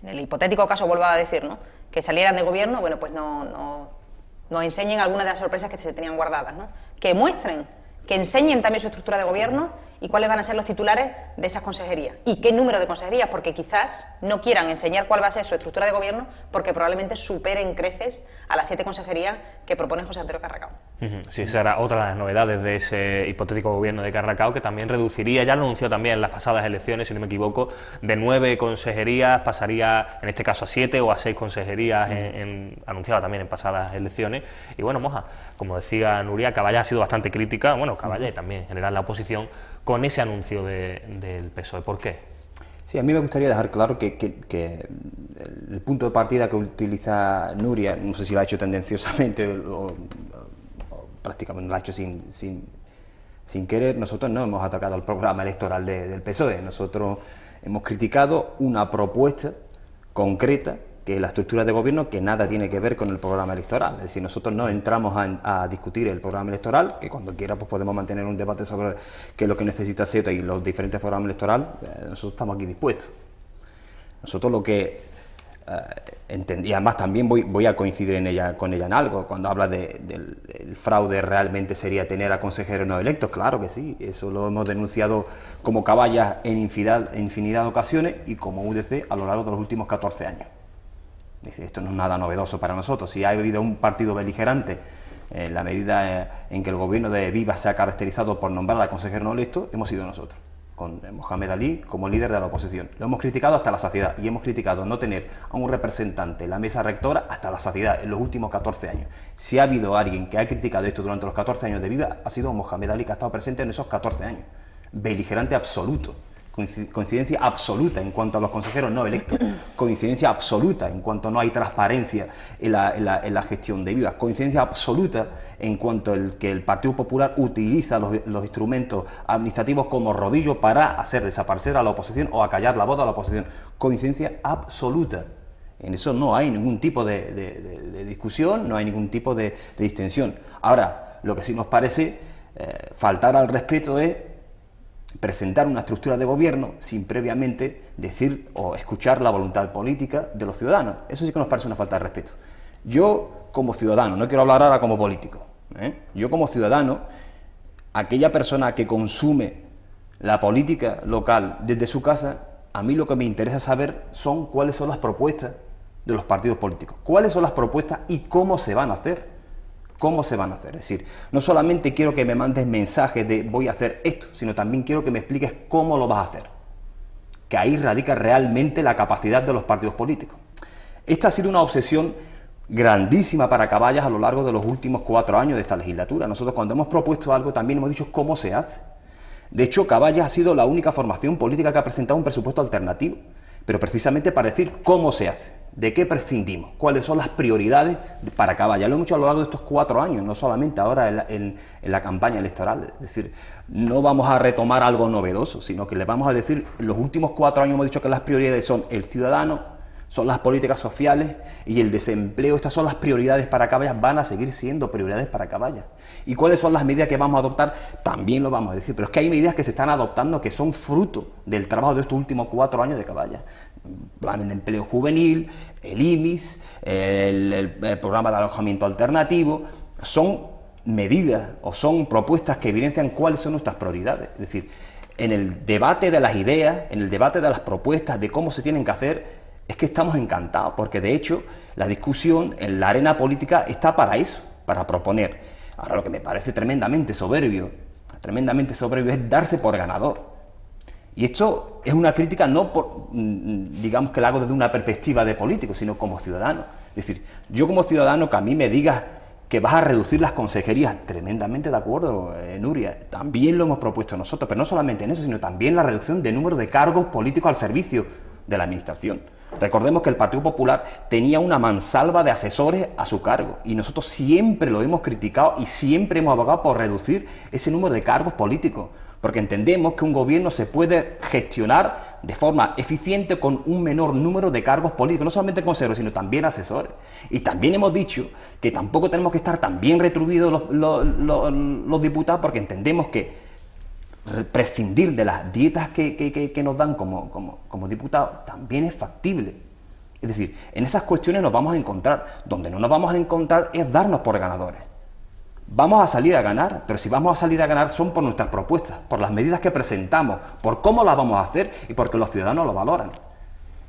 en el hipotético caso, vuelvo a decir, ¿no?, que salieran de gobierno, bueno, pues nos enseñen algunas de las sorpresas que se tenían guardadas, ¿no? Que muestren, que enseñen también su estructura de gobierno y cuáles van a ser los titulares de esas consejerías y qué número de consejerías, porque quizás no quieran enseñar cuál va a ser su estructura de gobierno porque probablemente superen creces a las 7 consejerías que propone José Antonio Carracao.
Sí, esa era otra de las novedades de ese hipotético gobierno de Carracao, que también reduciría, ya lo anunció también en las pasadas elecciones, si no me equivoco, de 9 consejerías pasaría en este caso a 7 o a 6 consejerías, anunciaba también en pasadas elecciones. Y bueno, Moja, como decía Nuria, Caballas ha sido bastante crítica, bueno, Caballas y también en general la oposición, con ese anuncio del PSOE. ¿Por qué?
Sí, a mí me gustaría dejar claro que el punto de partida que utiliza Nuria, no sé si lo ha hecho tendenciosamente o prácticamente lo ha hecho sin querer. Nosotros no hemos atacado el programa electoral del PSOE, nosotros hemos criticado una propuesta concreta, que es la estructura de gobierno, que nada tiene que ver con el programa electoral. Es decir, nosotros no entramos a discutir el programa electoral, que cuando quiera pues podemos mantener un debate sobre qué es lo que necesita Ceuta y los diferentes programas electorales. Nosotros estamos aquí dispuestos. Nosotros lo que y además también voy a coincidir con ella en algo, cuando habla del fraude realmente sería tener a consejeros no electos. Claro que sí, eso lo hemos denunciado como Caballas en infinidad de ocasiones y como UDC a lo largo de los últimos 14 años. Dice, esto no es nada novedoso para nosotros. Si ha habido un partido beligerante en la medida en que el gobierno de Viva se ha caracterizado por nombrar a consejero no electo, hemos sido nosotros, con Mohamed Ali como líder de la oposición. Lo hemos criticado hasta la saciedad y hemos criticado no tener a un representante en la mesa rectora hasta la saciedad en los últimos 14 años. Si ha habido alguien que ha criticado esto durante los 14 años de Viva, ha sido Mohamed Ali, que ha estado presente en esos 14 años. Beligerante absoluto. Coincidencia absoluta en cuanto a los consejeros no electos, coincidencia absoluta en cuanto no hay transparencia en la gestión de Viva, coincidencia absoluta en cuanto a que el Partido Popular utiliza los instrumentos administrativos como rodillo para hacer desaparecer a la oposición o acallar la voz de la oposición, coincidencia absoluta. En eso no hay ningún tipo de discusión, no hay ningún tipo de distensión. Ahora, lo que sí nos parece faltar al respeto es presentar una estructura de gobierno sin previamente decir o escuchar la voluntad política de los ciudadanos. Eso sí que nos parece una falta de respeto. Yo, como ciudadano, no quiero hablar ahora como político, yo como ciudadano, aquella persona que consume la política local desde su casa, a mí lo que me interesa saber son cuáles son las propuestas de los partidos políticos, cuáles son las propuestas y cómo se van a hacer. ¿Cómo se van a hacer? Es decir, no solamente quiero que me mandes mensajes de voy a hacer esto, sino también quiero que me expliques cómo lo vas a hacer. Que ahí radica realmente la capacidad de los partidos políticos. Esta ha sido una obsesión grandísima para Caballas a lo largo de los últimos 4 años de esta legislatura. Nosotros cuando hemos propuesto algo también hemos dicho cómo se hace. De hecho, Caballas ha sido la única formación política que ha presentado un presupuesto alternativo, pero precisamente para decir cómo se hace. ¿De qué prescindimos? ¿Cuáles son las prioridades para Caballas? Lo hemos hecho a lo largo de estos 4 años, no solamente ahora en la campaña electoral. Es decir, no vamos a retomar algo novedoso, sino que le vamos a decir, en los últimos 4 años hemos dicho que las prioridades son el ciudadano, son las políticas sociales y el desempleo. Estas son las prioridades para Caballas, van a seguir siendo prioridades para Caballas. ¿Y cuáles son las medidas que vamos a adoptar? También lo vamos a decir, pero es que hay medidas que se están adoptando que son fruto del trabajo de estos últimos 4 años de Caballas. Plan de empleo juvenil, el IMIS, el programa de alojamiento alternativo, son medidas o son propuestas que evidencian cuáles son nuestras prioridades. Es decir, en el debate de las ideas, en el debate de las propuestas, de cómo se tienen que hacer, es que estamos encantados, porque de hecho la discusión en la arena política está para eso, para proponer. Ahora, lo que me parece tremendamente soberbio es darse por ganador. Y esto es una crítica no por, digamos que la hago desde una perspectiva de político, sino como ciudadano. Es decir, yo como ciudadano, que a mí me digas que vas a reducir las consejerías, tremendamente de acuerdo, Nuria, también lo hemos propuesto nosotros, pero no solamente en eso, sino también la reducción de número de cargos políticos al servicio de la administración. Recordemos que el Partido Popular tenía una mansalva de asesores a su cargo y nosotros siempre lo hemos criticado y siempre hemos abogado por reducir ese número de cargos políticos, porque entendemos que un gobierno se puede gestionar de forma eficiente con un menor número de cargos políticos, no solamente consejeros, sino también asesores. Y también hemos dicho que tampoco tenemos que estar tan bien retribuidos los diputados, porque entendemos que prescindir de las dietas que nos dan como diputados también es factible. Es decir, en esas cuestiones nos vamos a encontrar. Donde no nos vamos a encontrar es darnos por ganadores. Vamos a salir a ganar, pero si vamos a salir a ganar son por nuestras propuestas, por las medidas que presentamos, por cómo las vamos a hacer y porque los ciudadanos lo valoran.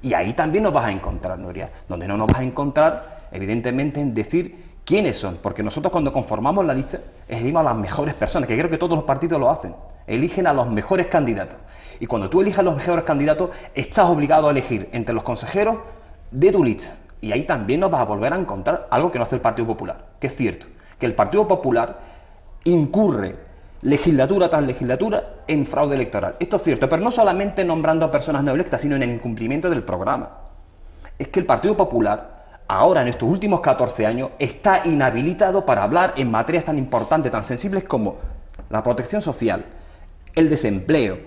Y ahí también nos vas a encontrar, Nuria. Donde no nos vas a encontrar, evidentemente, en decir quiénes son, porque nosotros cuando conformamos la lista elegimos a las mejores personas, que creo que todos los partidos lo hacen, eligen a los mejores candidatos. Y cuando tú elijas a los mejores candidatos, estás obligado a elegir entre los consejeros de tu lista. Y ahí también nos vas a volver a encontrar algo que no hace el Partido Popular, que es cierto, que el Partido Popular incurre legislatura tras legislatura en fraude electoral. Esto es cierto, pero no solamente nombrando a personas no electas, sino en el incumplimiento del programa. Es que el Partido Popular, ahora en estos últimos 14 años, está inhabilitado para hablar en materias tan importantes, tan sensibles como la protección social, el desempleo,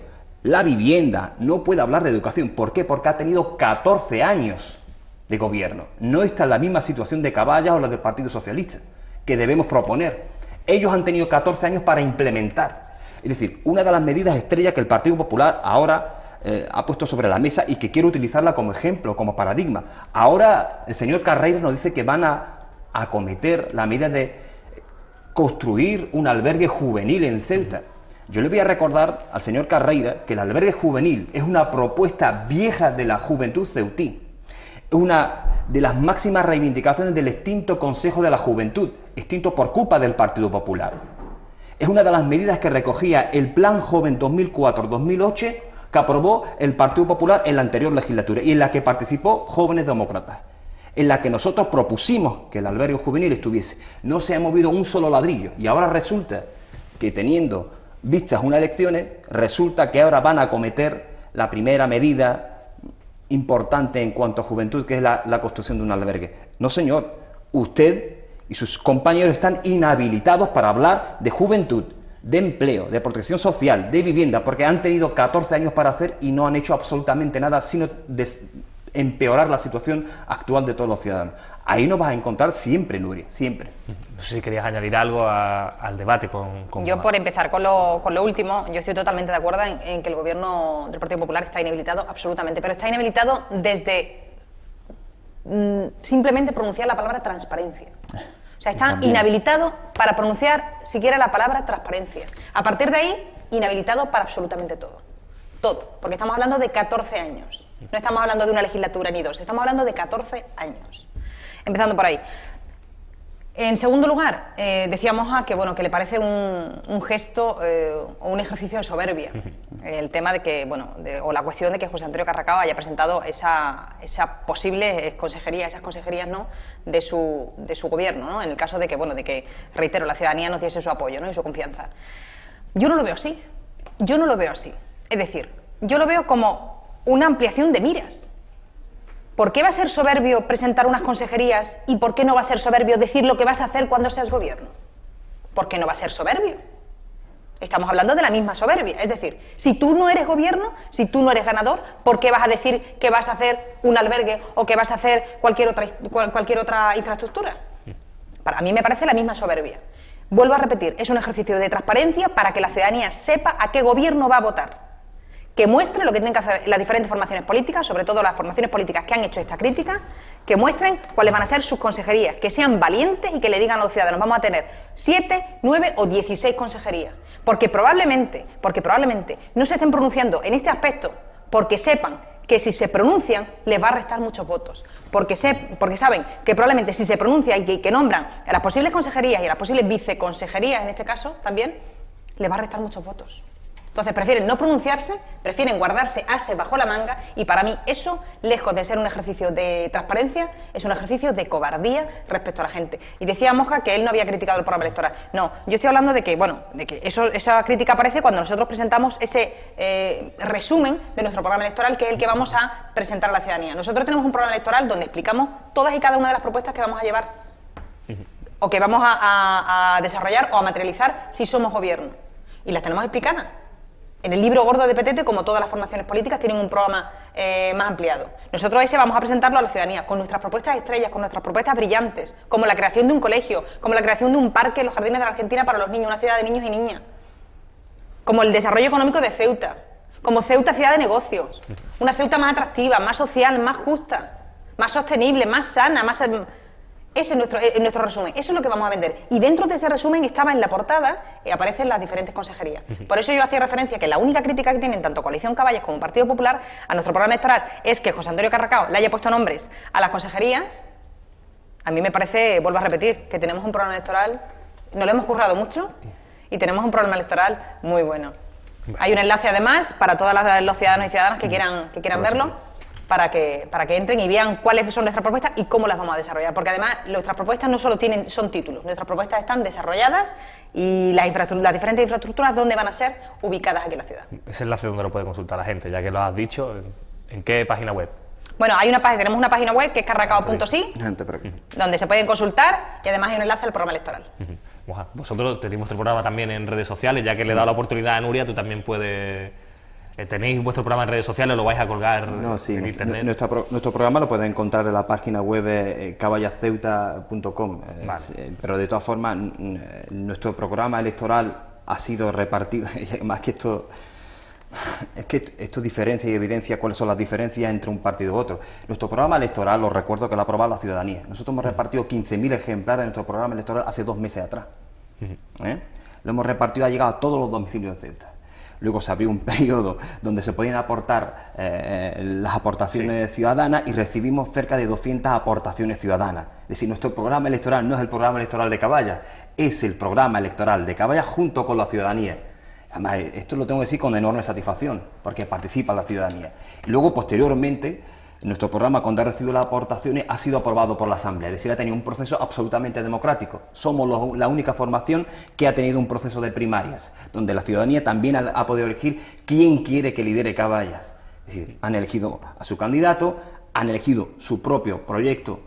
la vivienda. No puede hablar de educación. ¿Por qué? Porque ha tenido 14 años de gobierno. No está en la misma situación de Caballas o la del Partido Socialista, que debemos proponer. Ellos han tenido 14 años para implementar. Es decir, una de las medidas estrella que el Partido Popular ahora ha puesto sobre la mesa y que quiero utilizarla como ejemplo, como paradigma. Ahora el señor Carreira nos dice que van a acometer la medida de construir un albergue juvenil en Ceuta. Yo le voy a recordar al señor Carreira que el albergue juvenil es una propuesta vieja de la juventud ceutí. Es una de las máximas reivindicaciones del extinto Consejo de la Juventud, extinto por culpa del Partido Popular. Es una de las medidas que recogía el Plan Joven 2004-2008 que aprobó el Partido Popular en la anterior legislatura y en la que participó Jóvenes Demócratas, en la que nosotros propusimos que el albergue juvenil estuviese. No se ha movido un solo ladrillo y ahora resulta que, teniendo vistas unas elecciones, resulta que ahora van a acometer la primera medida importante en cuanto a juventud, que es la construcción de un albergue. No, señor, usted y sus compañeros están inhabilitados para hablar de juventud, de empleo, de protección social, de vivienda, porque han tenido 14 años para hacer y no han hecho absolutamente nada, sino empeorar la situación actual de todos los ciudadanos. Ahí nos vas a encontrar siempre, Nuria, siempre.
No sé si querías añadir algo al debate con
Yo, por empezar con lo último, yo estoy totalmente de acuerdo en que el gobierno del Partido Popular está inhabilitado, absolutamente, pero está inhabilitado desde simplemente pronunciar la palabra transparencia. O sea, está inhabilitado para pronunciar siquiera la palabra transparencia. A partir de ahí, inhabilitado para absolutamente todo. Todo, porque estamos hablando de 14 años. No estamos hablando de una legislatura ni dos, estamos hablando de 14 años. Empezando por ahí. En segundo lugar, decía Moja que, bueno, que le parece un gesto o un ejercicio de soberbia el tema de que, bueno, o la cuestión de que José Antonio Carracao haya presentado esa posible consejería, esas consejerías, ¿no?, de su gobierno, ¿no?, en el caso de que, bueno, de que, reitero, la ciudadanía nos diese su apoyo, ¿no?, y su confianza. Yo no lo veo así. Yo no lo veo así. Es decir, yo lo veo como una ampliación de miras. ¿Por qué va a ser soberbio presentar unas consejerías y por qué no va a ser soberbio decir lo que vas a hacer cuando seas gobierno? ¿Por qué no va a ser soberbio? Estamos hablando de la misma soberbia. Es decir, si tú no eres gobierno, si tú no eres ganador, ¿por qué vas a decir que vas a hacer un albergue o que vas a hacer cualquier otra infraestructura? Para mí me parece la misma soberbia. Vuelvo a repetir, es un ejercicio de transparencia para que la ciudadanía sepa a qué gobierno va a votar. Que muestre lo que tienen que hacer las diferentes formaciones políticas, sobre todo las formaciones políticas que han hecho esta crítica, que muestren cuáles van a ser sus consejerías, que sean valientes y que le digan a los ciudadanos, vamos a tener 7, 9 o 16 consejerías, porque probablemente no se estén pronunciando en este aspecto, porque sepan que si se pronuncian les va a restar muchos votos, porque saben que probablemente si se pronuncian y que nombran a las posibles consejerías y a las posibles viceconsejerías, en este caso también, les va a restar muchos votos. Entonces prefieren no pronunciarse, prefieren guardarse ases bajo la manga y para mí eso, lejos de ser un ejercicio de transparencia, es un ejercicio de cobardía respecto a la gente. Y decía Moja que él no había criticado el programa electoral. No, yo estoy hablando de que, bueno, esa crítica aparece cuando nosotros presentamos ese resumen de nuestro programa electoral, que es el que vamos a presentar a la ciudadanía. Nosotros tenemos un programa electoral donde explicamos todas y cada una de las propuestas que vamos a llevar o que vamos a desarrollar o a materializar si somos gobierno. Y las tenemos explicadas. En el libro gordo de Petete, como todas las formaciones políticas, tienen un programa más ampliado. Nosotros ese vamos a presentarlo a la ciudadanía, con nuestras propuestas estrellas, con nuestras propuestas brillantes, como la creación de un colegio, como la creación de un parque en los jardines de la Argentina para los niños, una ciudad de niños y niñas, como el desarrollo económico de Ceuta, como Ceuta ciudad de negocios, una Ceuta más atractiva, más social, más justa, más sostenible, más sana, más... Ese es nuestro resumen, eso es lo que vamos a vender. Y dentro de ese resumen estaba en la portada y aparecen las diferentes consejerías. Por eso yo hacía referencia que la única crítica que tienen tanto Coalición Caballas como Partido Popular a nuestro programa electoral es que José Antonio Carracao le haya puesto nombres a las consejerías. A mí me parece, vuelvo a repetir, que tenemos un programa electoral, nos lo hemos currado mucho y tenemos un programa electoral muy bueno. Hay un enlace además para todos los ciudadanos y ciudadanas que quieran verlo. Para que entren y vean cuáles son nuestras propuestas y cómo las vamos a desarrollar. Porque además nuestras propuestas no solo son títulos, nuestras propuestas están desarrolladas y las diferentes infraestructuras dónde van a ser ubicadas aquí en la ciudad.
Ese enlace donde lo puede consultar la gente, ya que lo has dicho, ¿en qué página web?
Bueno, tenemos una página web que es carracao.si, donde se pueden consultar y además hay un enlace al programa electoral.
Vosotros tenéis vuestro programa también en redes sociales, ya que le he dado la oportunidad a Nuria, tú también puedes... ¿Tenéis vuestro programa en redes sociales? ¿Lo vais a colgar en internet?
Nuestro programa lo pueden encontrar en la página web caballaceuta.com. Pero de todas formas, nuestro programa electoral ha sido repartido, más que esto... Es que esto diferencia y evidencia cuáles son las diferencias entre un partido u otro. Nuestro programa electoral, os recuerdo que lo ha aprobado la ciudadanía. Nosotros hemos repartido 15.000 ejemplares de nuestro programa electoral hace 2 meses atrás. Lo hemos repartido, ha llegado a todos los domicilios de Ceuta. Luego se abrió un periodo donde se podían aportar las aportaciones ciudadanas y recibimos cerca de 200 aportaciones ciudadanas. Es decir, nuestro programa electoral no es el programa electoral de Caballas, es el programa electoral de Caballas junto con la ciudadanía. Además, esto lo tengo que decir con enorme satisfacción, porque participa la ciudadanía. Y luego, posteriormente, nuestro programa, cuando ha recibido las aportaciones, ha sido aprobado por la Asamblea, es decir, ha tenido un proceso absolutamente democrático. Somos la única formación que ha tenido un proceso de primarias, donde la ciudadanía también ha podido elegir quién quiere que lidere Caballas. Es decir, han elegido a su candidato, han elegido su propio proyecto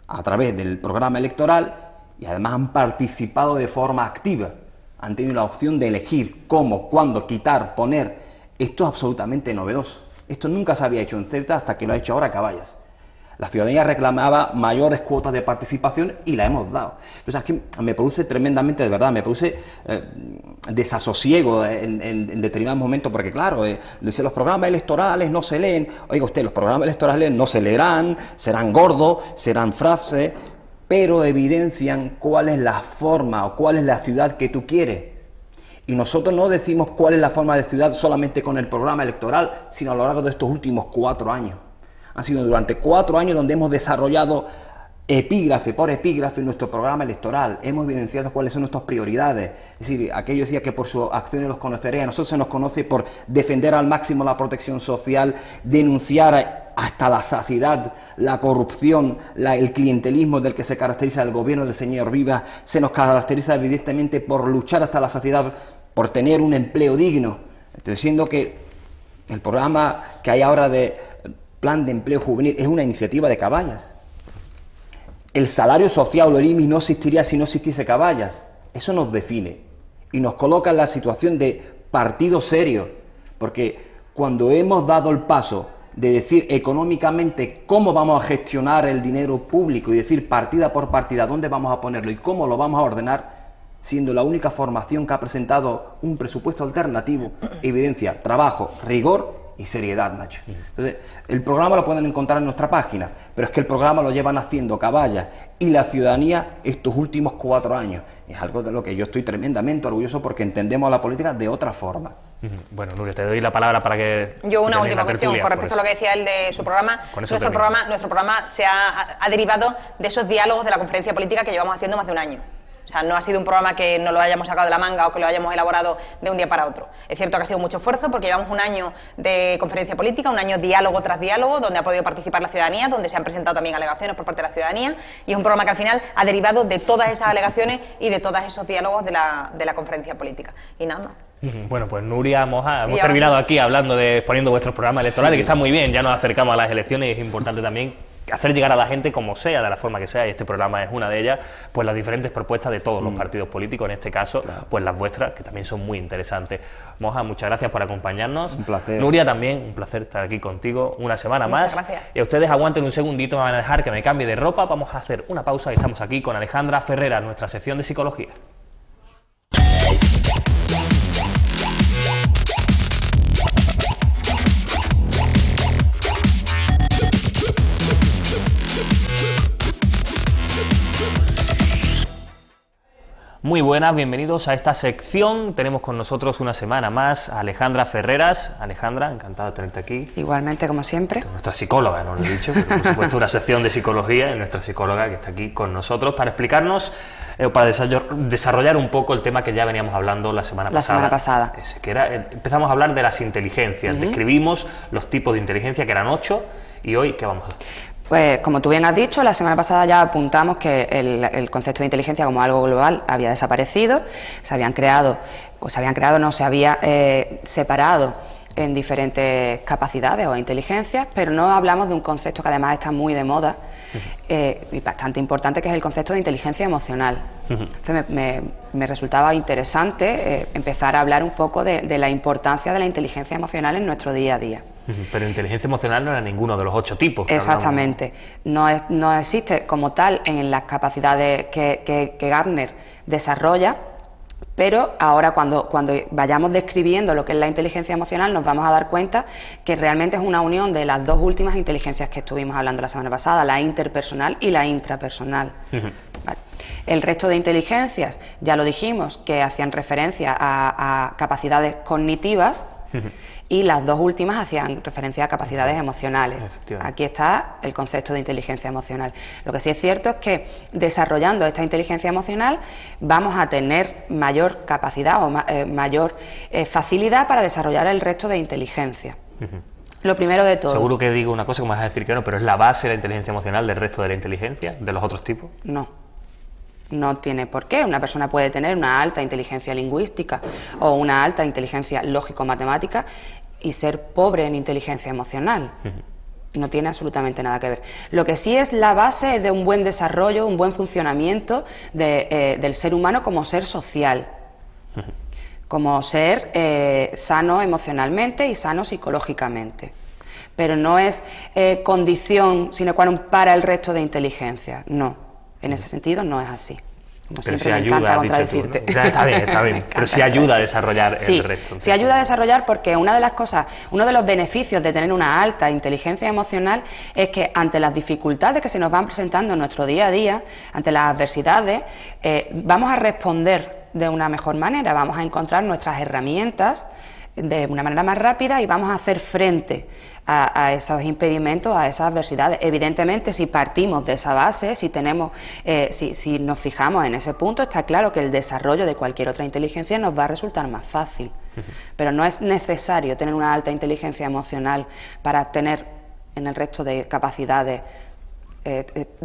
a través del programa electoral y además han participado de forma activa. Han tenido la opción de elegir cómo, cuándo, quitar, poner. Esto es absolutamente novedoso. Esto nunca se había hecho en Ceuta hasta que lo ha hecho ahora Caballas. La ciudadanía reclamaba mayores cuotas de participación y la hemos dado. O sea, es que me produce tremendamente, de verdad, me produce desasosiego en determinados momentos, porque claro, dice, los programas electorales no se leen. Oiga usted, los programas electorales no se leerán, serán gordos, serán frases, pero evidencian cuál es la forma o cuál es la ciudad que tú quieres. Y nosotros no decimos cuál es la forma de ciudad solamente con el programa electoral, sino a lo largo de estos últimos 4 años. Han sido durante 4 años donde hemos desarrollado epígrafe por epígrafe nuestro programa electoral. Hemos evidenciado cuáles son nuestras prioridades. Es decir, aquello decía que por sus acciones los conoceré. A nosotros se nos conoce por defender al máximo la protección social, denunciar hasta la saciedad la corrupción, el clientelismo del que se caracteriza el gobierno del señor Rivas. Se nos caracteriza evidentemente por luchar hasta la saciedad, por tener un empleo digno. Estoy diciendo que el programa que hay ahora de Plan de Empleo Juvenil es una iniciativa de Caballas. El salario social o el IMI no existiría si no existiese Caballas. Eso nos define y nos coloca en la situación de partido serio, porque cuando hemos dado el paso de decir económicamente cómo vamos a gestionar el dinero público y decir partida por partida dónde vamos a ponerlo y cómo lo vamos a ordenar, siendo la única formación que ha presentado un presupuesto alternativo, evidencia trabajo, rigor y seriedad, Nacho. Entonces, el programa lo pueden encontrar en nuestra página, pero es que el programa lo llevan haciendo Caballas y la ciudadanía estos últimos 4 años. Es algo de lo que yo estoy tremendamente orgulloso porque entendemos a la política de otra forma.
Bueno, Nuria, te doy la palabra para que...
Yo una última cuestión con respecto a lo que decía él de su programa. Nuestro programa se ha derivado de esos diálogos de la conferencia política que llevamos haciendo más de un año. O sea, no ha sido un programa que nos lo hayamos sacado de la manga o que lo hayamos elaborado de un día para otro. Es cierto que ha sido mucho esfuerzo porque llevamos un año de conferencia política, un año diálogo tras diálogo, donde ha podido participar la ciudadanía, donde se han presentado también alegaciones por parte de la ciudadanía, y es un programa que al final ha derivado de todas esas alegaciones y de todos esos diálogos de la conferencia política. Y nada más.
Bueno, pues Nuria, Moja, hemos terminado aquí exponiendo vuestros programas electorales, que está muy bien, ya nos acercamos a las elecciones y es importante también hacer llegar a la gente como sea, de la forma que sea, y este programa es una de ellas, pues las diferentes propuestas de todos los partidos políticos, en este caso, pues las vuestras, que también son muy interesantes. Moja, muchas gracias por acompañarnos.
Un placer.
Nuria, también, un placer estar aquí contigo una semana
Muchas
más.
gracias.
Y a ustedes aguanten un segundito, me van a dejar que me cambie de ropa, vamos a hacer una pausa y estamos aquí con Alejandra Ferreras, nuestra sección de psicología. Muy buenas, bienvenidos a esta sección. Tenemos con nosotros una semana más a Alejandra Ferreras. Alejandra, encantado de tenerte aquí.
Igualmente, como siempre.
Nuestra psicóloga, no lo he dicho, pero por supuesto una sección de psicología y nuestra psicóloga que está aquí con nosotros para explicarnos, para desarrollar un poco el tema que ya veníamos hablando la semana pasada. Empezamos a hablar de las inteligencias, describimos los tipos de inteligencia, que eran 8, y hoy, ¿qué vamos a hacer?
Pues como tú bien has dicho, la semana pasada ya apuntamos que el concepto de inteligencia como algo global había desaparecido, se había separado en diferentes capacidades o inteligencias, pero no hablamos de un concepto que además está muy de moda y bastante importante, que es el concepto de inteligencia emocional. Entonces me resultaba interesante empezar a hablar un poco de la importancia de la inteligencia emocional en nuestro día a día.
Pero inteligencia emocional no era ninguno de los 8 tipos.
Exactamente. No existe como tal en las capacidades que Gardner desarrolla, Pero ahora cuando vayamos describiendo lo que es la inteligencia emocional nos vamos a dar cuenta que realmente es una unión de las dos últimas inteligencias que estuvimos hablando la semana pasada, la interpersonal y la intrapersonal. Vale. El resto de inteligencias, ya lo dijimos, que hacían referencia a capacidades cognitivas y las dos últimas hacían referencia a capacidades emocionales. Aquí está el concepto de inteligencia emocional. Lo que sí es cierto es que desarrollando esta inteligencia emocional vamos a tener mayor capacidad o mayor facilidad para desarrollar el resto de inteligencia. Lo primero de todo...
Seguro que digo una cosa que me vas a decir que no, pero ¿es la base de la inteligencia emocional del resto de la inteligencia, de los otros tipos?
No. No tiene por qué. Una persona puede tener una alta inteligencia lingüística o una alta inteligencia lógico-matemática y ser pobre en inteligencia emocional. No tiene absolutamente nada que ver. Lo que sí es la base de un buen desarrollo, un buen funcionamiento del ser humano como ser social, como ser sano emocionalmente y sano psicológicamente. Pero no es condición sine qua non para el resto de inteligencia, no. En ese sentido no es así. Como
pero
siempre me encanta contradecirte.
Tú, ¿no? Está bien. Pero sí ayuda a desarrollar el resto.
Sí ayuda a desarrollar porque una de las cosas, uno de los beneficios de tener una alta inteligencia emocional es que ante las dificultades que se nos van presentando en nuestro día a día, ante las adversidades, vamos a responder de una mejor manera, vamos a encontrar nuestras herramientas de una manera más rápida y vamos a hacer frente a esos impedimentos, a esas adversidades. Evidentemente, si partimos de esa base, si nos fijamos en ese punto, está claro que el desarrollo de cualquier otra inteligencia nos va a resultar más fácil. Pero no es necesario tener una alta inteligencia emocional para tener en el resto de capacidades,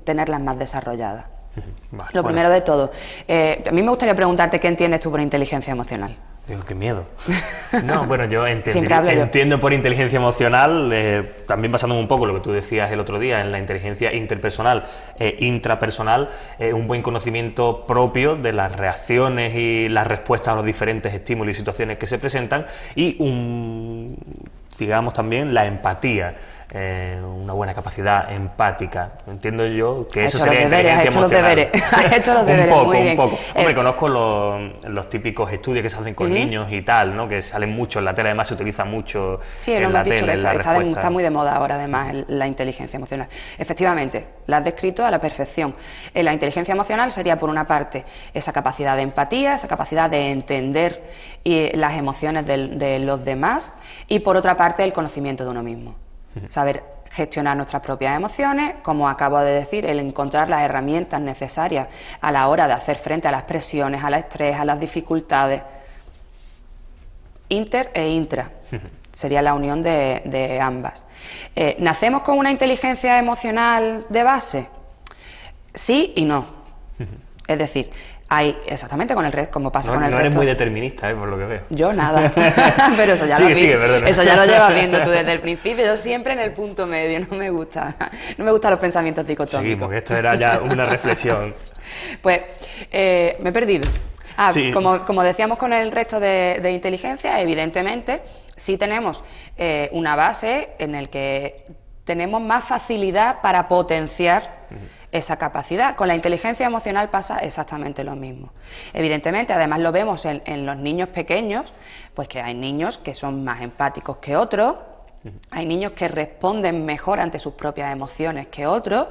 tenerlas más desarrolladas. Lo primero de todo, a mí me gustaría preguntarte qué entiendes tú por inteligencia emocional.
Digo, qué miedo. No, bueno, yo entiendo por inteligencia emocional, también basándome un poco en lo que tú decías el otro día, en la inteligencia interpersonal e intrapersonal, un buen conocimiento propio de las reacciones y las respuestas a los diferentes estímulos y situaciones que se presentan y digamos también la empatía. Una buena capacidad empática. Entiendo yo que eso sería inteligencia emocional.
Has hecho los deberes,
un poco. Hombre, conozco los típicos estudios que se hacen con niños y tal, ¿no? Que salen mucho en la tele, además se utiliza mucho en la tele.
Está muy de moda ahora, además, la inteligencia emocional. Efectivamente, la has descrito a la perfección. La inteligencia emocional sería, por una parte, esa capacidad de empatía, esa capacidad de entender las emociones de los demás, y por otra parte, el conocimiento de uno mismo. Saber gestionar nuestras propias emociones, como acabo de decir, el encontrar las herramientas necesarias a la hora de hacer frente a las presiones, al estrés, a las dificultades. Inter e intra sería la unión de ambas. ¿Nacemos con una inteligencia emocional de base? Sí y no. Es decir, hay exactamente con el resto, como pasa con el resto.
No eres muy determinista, por lo que veo.
Yo nada, pero eso ya eso ya lo llevas viendo tú desde el principio. Yo siempre en el punto medio, no me gustan los pensamientos dicotómicos.
Seguimos, que esto era ya una reflexión.
Pues me he perdido. Sí. Como decíamos con el resto de inteligencia, evidentemente sí tenemos una base en el que tenemos más facilidad para potenciar esa capacidad. Con la inteligencia emocional pasa exactamente lo mismo. Evidentemente, además lo vemos en los niños pequeños, pues que hay niños que son más empáticos que otros, hay niños que responden mejor ante sus propias emociones que otros,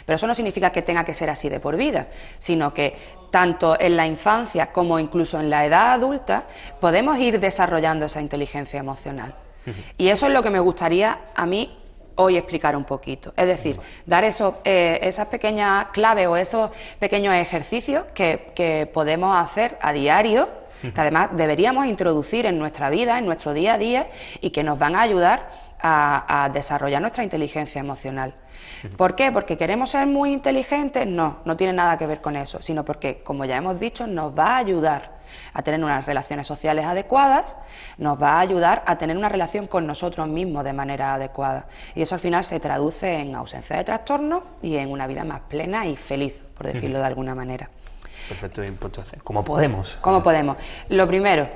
pero eso no significa que tenga que ser así de por vida, sino que tanto en la infancia como incluso en la edad adulta podemos ir desarrollando esa inteligencia emocional. Y eso es lo que me gustaría a mí hoy explicar un poquito, es decir, dar esas pequeñas claves o esos pequeños ejercicios que podemos hacer a diario, que además deberíamos introducir en nuestra vida, en nuestro día a día, y que nos van a ayudar a desarrollar nuestra inteligencia emocional. ¿Por qué? ¿Porque queremos ser muy inteligentes? No tiene nada que ver con eso, sino porque, como ya hemos dicho, nos va a ayudar a tener unas relaciones sociales adecuadas, nos va a ayudar a tener una relación con nosotros mismos de manera adecuada. Y eso al final se traduce en ausencia de trastornos y en una vida más plena y feliz, por decirlo de alguna manera.
Perfecto, entonces, ¿cómo podemos?
¿Cómo podemos? Lo primero,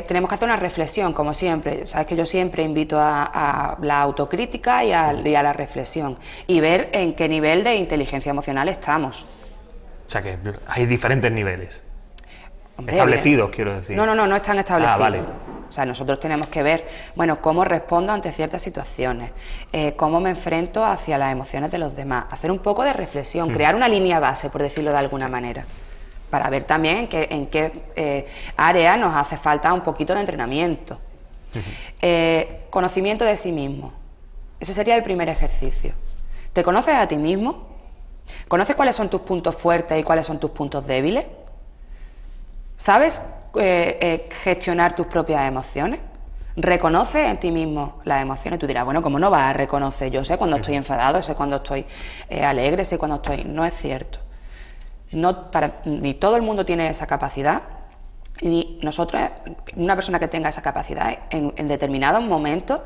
tenemos que hacer una reflexión, como siempre. Sabes que yo siempre invito a la autocrítica y a la reflexión y ver en qué nivel de inteligencia emocional estamos.
O sea que hay diferentes niveles.
Hombre,
establecidos, quiero decir.
No están establecidos.
Vale.
O sea, nosotros tenemos que ver, bueno, cómo respondo ante ciertas situaciones, cómo me enfrento hacia las emociones de los demás, hacer un poco de reflexión, crear una línea base, por decirlo de alguna manera, para ver también en qué área nos hace falta un poquito de entrenamiento. Conocimiento de sí mismo. Ese sería el primer ejercicio. ¿Te conoces a ti mismo? ¿Conoces cuáles son tus puntos fuertes y cuáles son tus puntos débiles? ¿Sabes gestionar tus propias emociones? ¿Reconoces en ti mismo las emociones? Tú dirás, bueno, ¿cómo no vas a reconocer? Yo sé cuando estoy enfadado, sé cuando estoy alegre, sé cuando estoy... No es cierto. Ni todo el mundo tiene esa capacidad, ni nosotros, una persona que tenga esa capacidad en determinados momentos,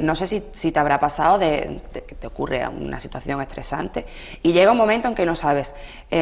no sé si te habrá pasado de que te ocurre una situación estresante y llega un momento en que no sabes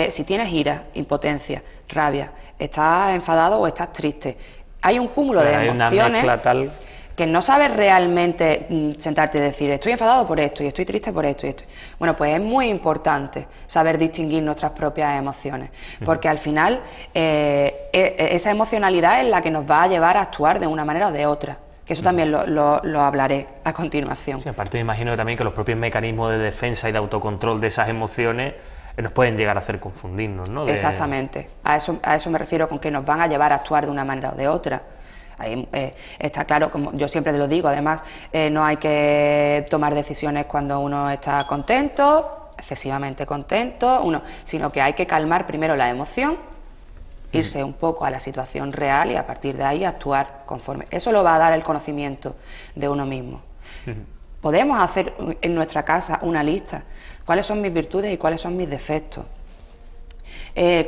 si tienes ira, impotencia, rabia, estás enfadado o estás triste. Hay un cúmulo de emociones,
una mezcla tal...
que no sabes realmente sentarte y decir estoy enfadado por esto y estoy triste por esto y esto. Bueno, pues es muy importante saber distinguir nuestras propias emociones, porque al final esa emocionalidad es la que nos va a llevar a actuar de una manera o de otra, que eso también lo hablaré a continuación.
Sí, aparte me imagino también que los propios mecanismos de defensa y de autocontrol de esas emociones nos pueden llegar a hacer confundirnos, ¿no?
Exactamente, a eso me refiero con que nos van a llevar a actuar de una manera o de otra. Ahí, está claro, como yo siempre te lo digo, además no hay que tomar decisiones cuando uno está contento, excesivamente contento, sino que hay que calmar primero la emoción, irse un poco a la situación real y a partir de ahí actuar conforme. Eso lo va a dar el conocimiento de uno mismo. Podemos hacer en nuestra casa una lista, cuáles son mis virtudes y cuáles son mis defectos,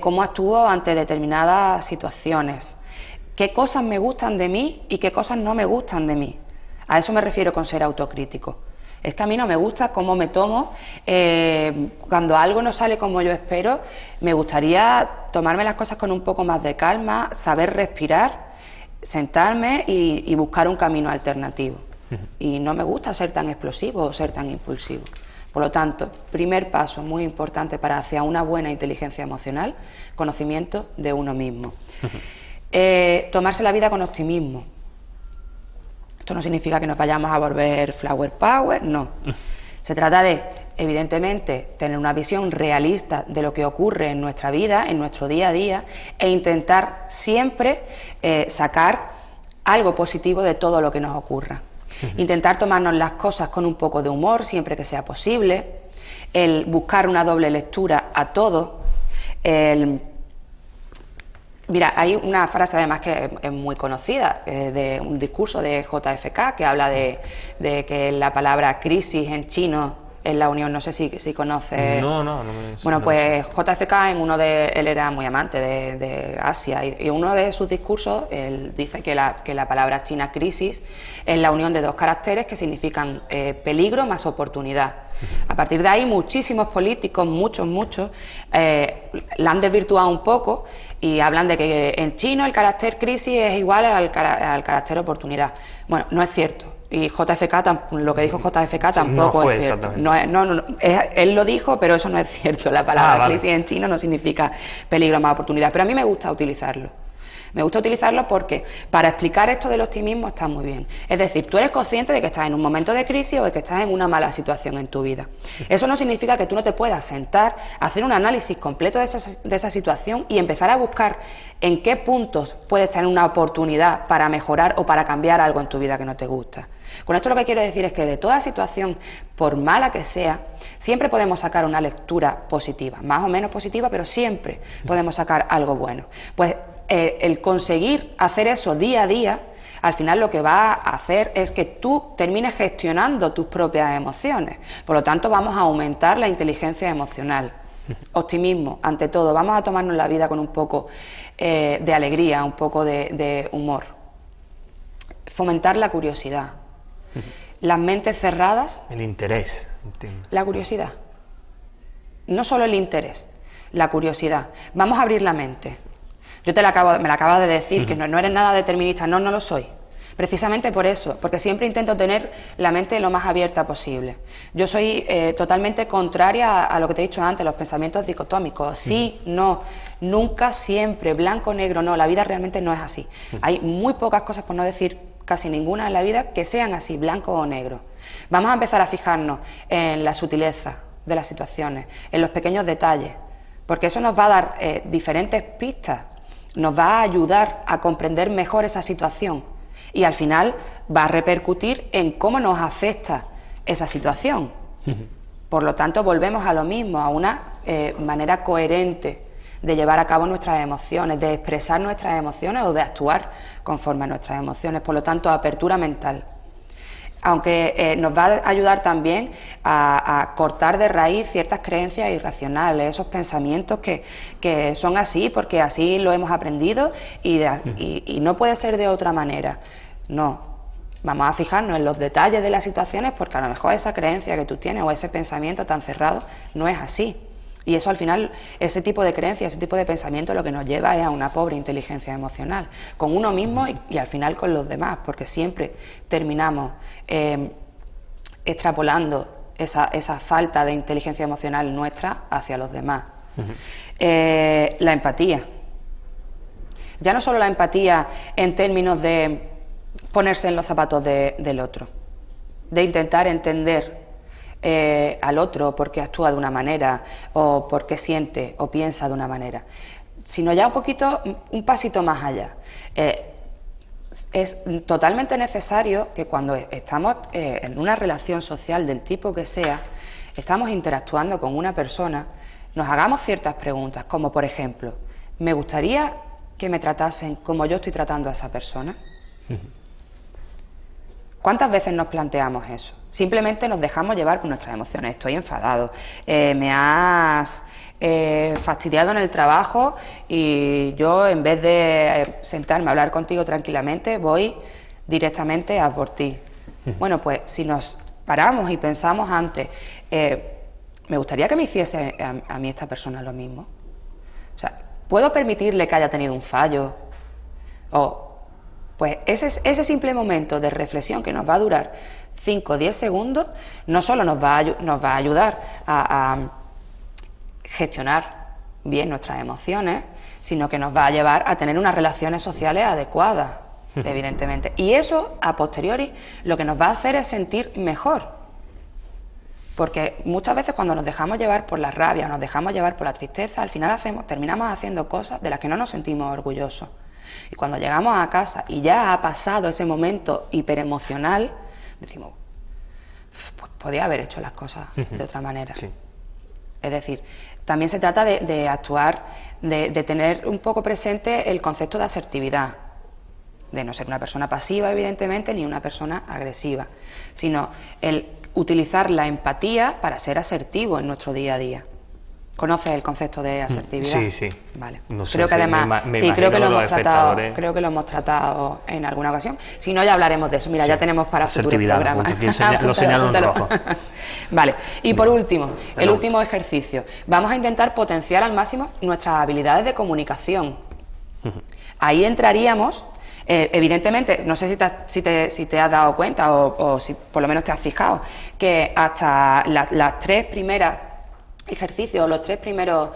cómo actúo ante determinadas situaciones, qué cosas me gustan de mí y qué cosas no me gustan de mí. A eso me refiero con ser autocrítico. Es que a mí no me gusta cómo me tomo, cuando algo no sale como yo espero, me gustaría tomarme las cosas con un poco más de calma, saber respirar, sentarme y buscar un camino alternativo. Y no me gusta ser tan explosivo o ser tan impulsivo. Por lo tanto, primer paso muy importante para hacia una buena inteligencia emocional, conocimiento de uno mismo. Tomarse la vida con optimismo. Esto no significa que nos vayamos a volver flower power, no. Se trata de, evidentemente, tener una visión realista de lo que ocurre en nuestra vida, en nuestro día a día, e intentar siempre sacar algo positivo de todo lo que nos ocurra. Intentar tomarnos las cosas con un poco de humor siempre que sea posible, el buscar una doble lectura a todo, Mira, hay una frase además que es muy conocida, de un discurso de JFK que habla de que la palabra crisis en chino en la Unión, no sé si conoces.
No me
Bueno, pues JFK, él era muy amante de Asia y uno de sus discursos, él dice que la palabra china crisis es la unión de dos caracteres que significan peligro más oportunidad. A partir de ahí muchísimos políticos, muchos, la han desvirtuado un poco y hablan de que en chino el carácter crisis es igual al carácter oportunidad. Bueno, no es cierto. Y lo que dijo JFK tampoco es cierto. Él lo dijo, pero eso no es cierto. La palabra crisis en chino no significa peligro más oportunidad. Pero a mí me gusta utilizarlo. Me gusta utilizarlo porque para explicar esto del optimismo está muy bien. Es decir, tú eres consciente de que estás en un momento de crisis o de que estás en una mala situación en tu vida. Eso no significa que tú no te puedas sentar, hacer un análisis completo de esa situación y empezar a buscar en qué puntos puedes tener una oportunidad para mejorar o para cambiar algo en tu vida que no te gusta. Con esto lo que quiero decir es que de toda situación, por mala que sea, siempre podemos sacar una lectura positiva, más o menos positiva, pero siempre podemos sacar algo bueno. Pues el conseguir hacer eso día a día, al final lo que va a hacer es que tú termines gestionando tus propias emociones. Por lo tanto, vamos a aumentar la inteligencia emocional. Optimismo, ante todo, vamos a tomarnos la vida con un poco de alegría, un poco de humor. Fomentar la curiosidad. Las mentes cerradas.
El interés. Entiendo.
La curiosidad. No solo el interés, la curiosidad. Vamos a abrir la mente. Yo me la acabo de decir, que no eres nada determinista. No lo soy. Precisamente por eso, porque siempre intento tener la mente lo más abierta posible. Yo soy totalmente contraria a lo que te he dicho antes, los pensamientos dicotómicos. Sí, no, nunca, siempre, blanco, negro, no. La vida realmente no es así. Hay muy pocas cosas, por no decir casi ninguna en la vida, que sean así, blanco o negro. Vamos a empezar a fijarnos en la sutileza de las situaciones, en los pequeños detalles, porque eso nos va a dar diferentes pistas, nos va a ayudar a comprender mejor esa situación y al final va a repercutir en cómo nos afecta esa situación. Por lo tanto, volvemos a lo mismo, a una manera coherente de llevar a cabo nuestras emociones, de expresar nuestras emociones o de actuar conforme a nuestras emociones. Por lo tanto, apertura mental. Aunque nos va a ayudar también a cortar de raíz ciertas creencias irracionales, esos pensamientos que son así porque así lo hemos aprendido y no puede ser de otra manera. No, vamos a fijarnos en los detalles de las situaciones porque a lo mejor esa creencia que tú tienes o ese pensamiento tan cerrado no es así. Y eso al final, ese tipo de creencia, ese tipo de pensamiento lo que nos lleva es a una pobre inteligencia emocional, con uno mismo y al final con los demás, porque siempre terminamos extrapolando esa falta de inteligencia emocional nuestra hacia los demás. La empatía. Ya no solo la empatía en términos de ponerse en los zapatos del otro, de intentar entender al otro porque actúa de una manera o porque siente o piensa de una manera, sino ya un pasito más allá. Es totalmente necesario que cuando estamos en una relación social del tipo que sea, estamos interactuando con una persona, nos hagamos ciertas preguntas, como por ejemplo, ¿me gustaría que me tratasen como yo estoy tratando a esa persona? ¿Cuántas veces nos planteamos eso? Simplemente nos dejamos llevar por nuestras emociones. Estoy enfadado, me has fastidiado en el trabajo y yo en vez de sentarme a hablar contigo tranquilamente voy directamente a por ti. Bueno, pues si nos paramos y pensamos antes, me gustaría que me hiciese a mí esta persona lo mismo. O sea, ¿puedo permitirle que haya tenido un fallo? Pues ese simple momento de reflexión que nos va a durar 5 o 10 segundos, no solo nos va a ayudar a gestionar bien nuestras emociones, sino que nos va a llevar a tener unas relaciones sociales adecuadas, evidentemente. Y eso, a posteriori, lo que nos va a hacer es sentir mejor. Porque muchas veces cuando nos dejamos llevar por la rabia o nos dejamos llevar por la tristeza, al final terminamos haciendo cosas de las que no nos sentimos orgullosos. Y cuando llegamos a casa y ya ha pasado ese momento hiperemocional, decimos, pues podía haber hecho las cosas de otra manera. Sí. Es decir, también se trata de actuar, de tener un poco presente el concepto de asertividad, de no ser una persona pasiva, evidentemente, ni una persona agresiva, sino el utilizar la empatía para ser asertivo en nuestro día a día. ¿Conoces el concepto de asertividad?
Sí, sí.
Vale.
No sé,
creo que además, creo que lo hemos tratado en alguna ocasión. Si no, ya hablaremos de eso. Mira, ya tenemos para futuros programas.
Lo señalo en rojo.
Vale. Y por último, el último ejercicio. Vamos a intentar potenciar al máximo nuestras habilidades de comunicación. Ahí entraríamos, evidentemente, no sé si te has dado cuenta o si por lo menos te has fijado, que hasta las 3 primeras ejercicios, los 3 primeros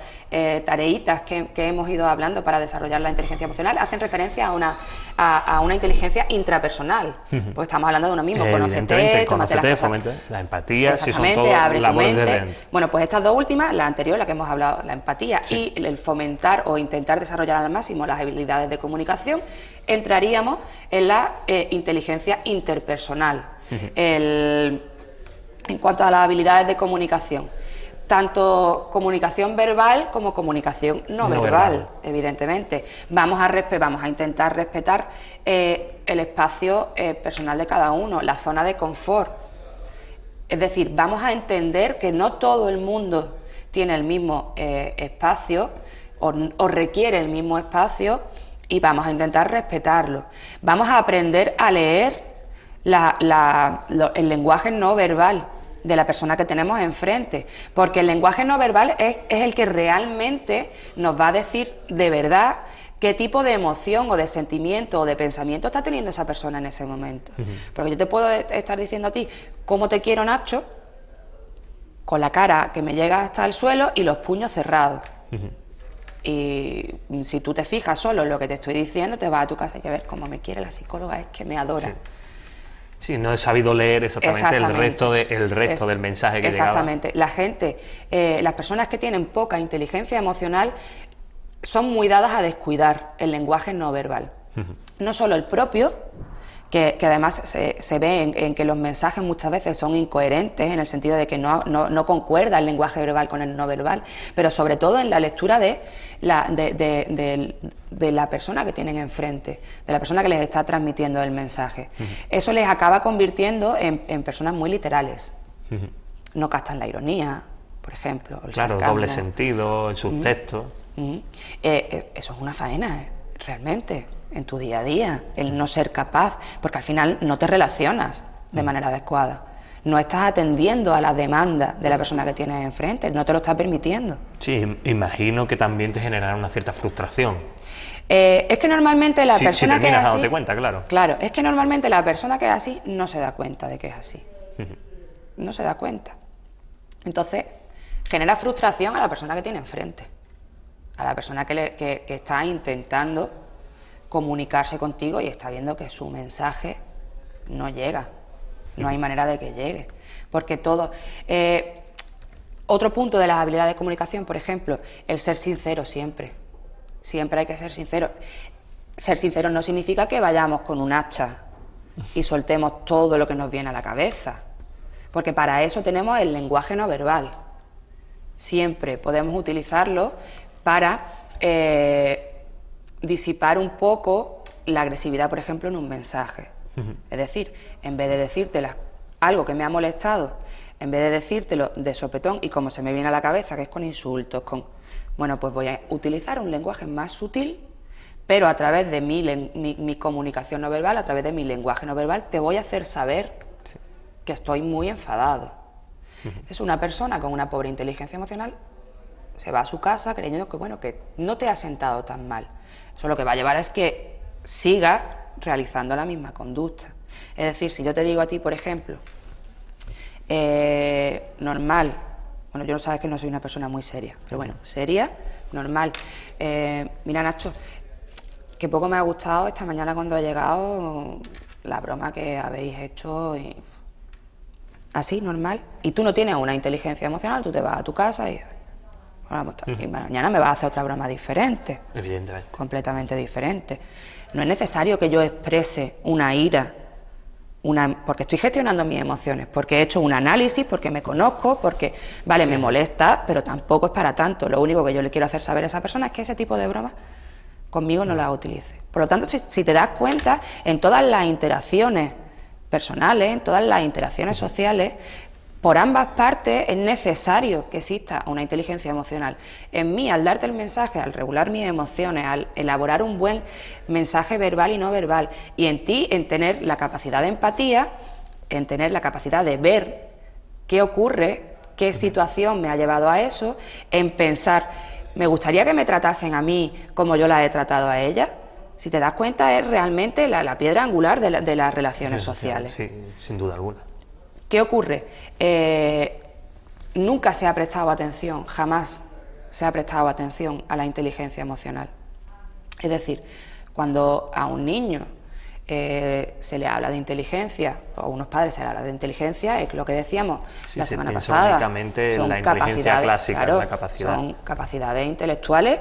tareitas que hemos ido hablando para desarrollar la inteligencia emocional hacen referencia a una inteligencia intrapersonal, porque estamos hablando de uno mismo, conócete,
fomente la empatía, si son
todas
abre labores tu mente. De dentro.
Bueno, pues estas 2 últimas, la anterior, la que hemos hablado, la empatía, y el fomentar o intentar desarrollar al máximo las habilidades de comunicación, entraríamos en la inteligencia interpersonal. En cuanto a las habilidades de comunicación, tanto comunicación verbal como comunicación no verbal, evidentemente. Vamos a intentar respetar el espacio personal de cada uno, la zona de confort. Es decir, vamos a entender que no todo el mundo tiene el mismo espacio o requiere el mismo espacio y vamos a intentar respetarlo. Vamos a aprender a leer el lenguaje no verbal de la persona que tenemos enfrente, porque el lenguaje no verbal es el que realmente nos va a decir de verdad qué tipo de emoción o de sentimiento o de pensamiento está teniendo esa persona en ese momento. Porque yo te puedo estar diciendo a ti cómo te quiero, Nacho, con la cara que me llega hasta el suelo y los puños cerrados. Y si tú te fijas solo en lo que te estoy diciendo, te vas a tu casa y que ver cómo me quiere la psicóloga, es que me adora.
Sí, no he sabido leer exactamente el resto del mensaje que llegaba.
Exactamente. La gente, las personas que tienen poca inteligencia emocional son muy dadas a descuidar el lenguaje no verbal. No solo el propio, que además se ve en que los mensajes muchas veces son incoherentes, en el sentido de que no concuerda el lenguaje verbal con el no verbal, pero sobre todo en la lectura de la persona que tienen enfrente, de la persona que les está transmitiendo el mensaje. Eso les acaba convirtiendo en personas muy literales. No captan la ironía, por ejemplo. El sarcasmo.
Doble sentido, el subtexto.
Eso es una faena, realmente, en tu día a día, el no ser capaz, porque al final no te relacionas de manera adecuada. No estás atendiendo a la demanda de la persona que tienes enfrente, no te lo estás permitiendo.
Sí, imagino que también te generará una cierta frustración.
Es que normalmente la persona que es así...
dándote cuenta, claro.
Claro, es que normalmente la persona que es así no se da cuenta de que es así. No se da cuenta. Entonces, genera frustración a la persona que tiene enfrente, a la persona que está intentando comunicarse contigo y está viendo que su mensaje no llega, no hay manera de que llegue, porque todo... otro punto de las habilidades de comunicación, por ejemplo, el ser sincero siempre. Siempre hay que ser sincero. Ser sincero no significa que vayamos con un hacha y soltemos todo lo que nos viene a la cabeza, porque para eso tenemos el lenguaje no verbal. Siempre podemos utilizarlo para disipar un poco la agresividad, por ejemplo, en un mensaje. Es decir, en vez de decirte algo que me ha molestado, en vez de decírtelo de sopetón y como se me viene a la cabeza, que es con insultos, bueno, pues voy a utilizar un lenguaje más sutil, pero a través de mi comunicación no verbal, a través de mi lenguaje no verbal, te voy a hacer saber que estoy muy enfadado. Es una persona con una pobre inteligencia emocional, se va a su casa creyendo que, bueno, que no te ha sentado tan mal. Eso lo que va a llevar es que siga realizando la misma conducta. Es decir, si yo te digo a ti, por ejemplo, normal, bueno, yo no sabes que no soy una persona muy seria, pero bueno, seria, normal. Mira, Nacho, que poco me ha gustado esta mañana cuando he llegado la broma que habéis hecho y... Así, normal. Y tú no tienes una inteligencia emocional, tú te vas a tu casa y mañana me vas a hacer otra broma diferente.
Evidentemente.
Completamente diferente. No es necesario que yo exprese una ira, porque estoy gestionando mis emociones, porque he hecho un análisis, porque me conozco, porque, vale, me molesta, pero tampoco es para tanto. Lo único que yo le quiero hacer saber a esa persona es que ese tipo de bromas conmigo no las utilice. Por lo tanto, si te das cuenta, en todas las interacciones personales, en todas las interacciones sociales, por ambas partes es necesario que exista una inteligencia emocional. En mí, al darte el mensaje, al regular mis emociones, al elaborar un buen mensaje verbal y no verbal, y en ti, en tener la capacidad de empatía, en tener la capacidad de ver qué ocurre, qué situación me ha llevado a eso, en pensar, ¿me gustaría que me tratasen a mí como yo la he tratado a ella? Si te das cuenta, es realmente la piedra angular de las relaciones sociales.
Sí, sin duda alguna.
¿Qué ocurre? Nunca se ha prestado atención, jamás se ha prestado atención a la inteligencia emocional. Es decir, cuando a un niño se le habla de inteligencia, o a unos padres se le habla de inteligencia, es lo que decíamos la semana pasada.
Únicamente en la inteligencia clásica,
claro,
la capacidad.
Son capacidades intelectuales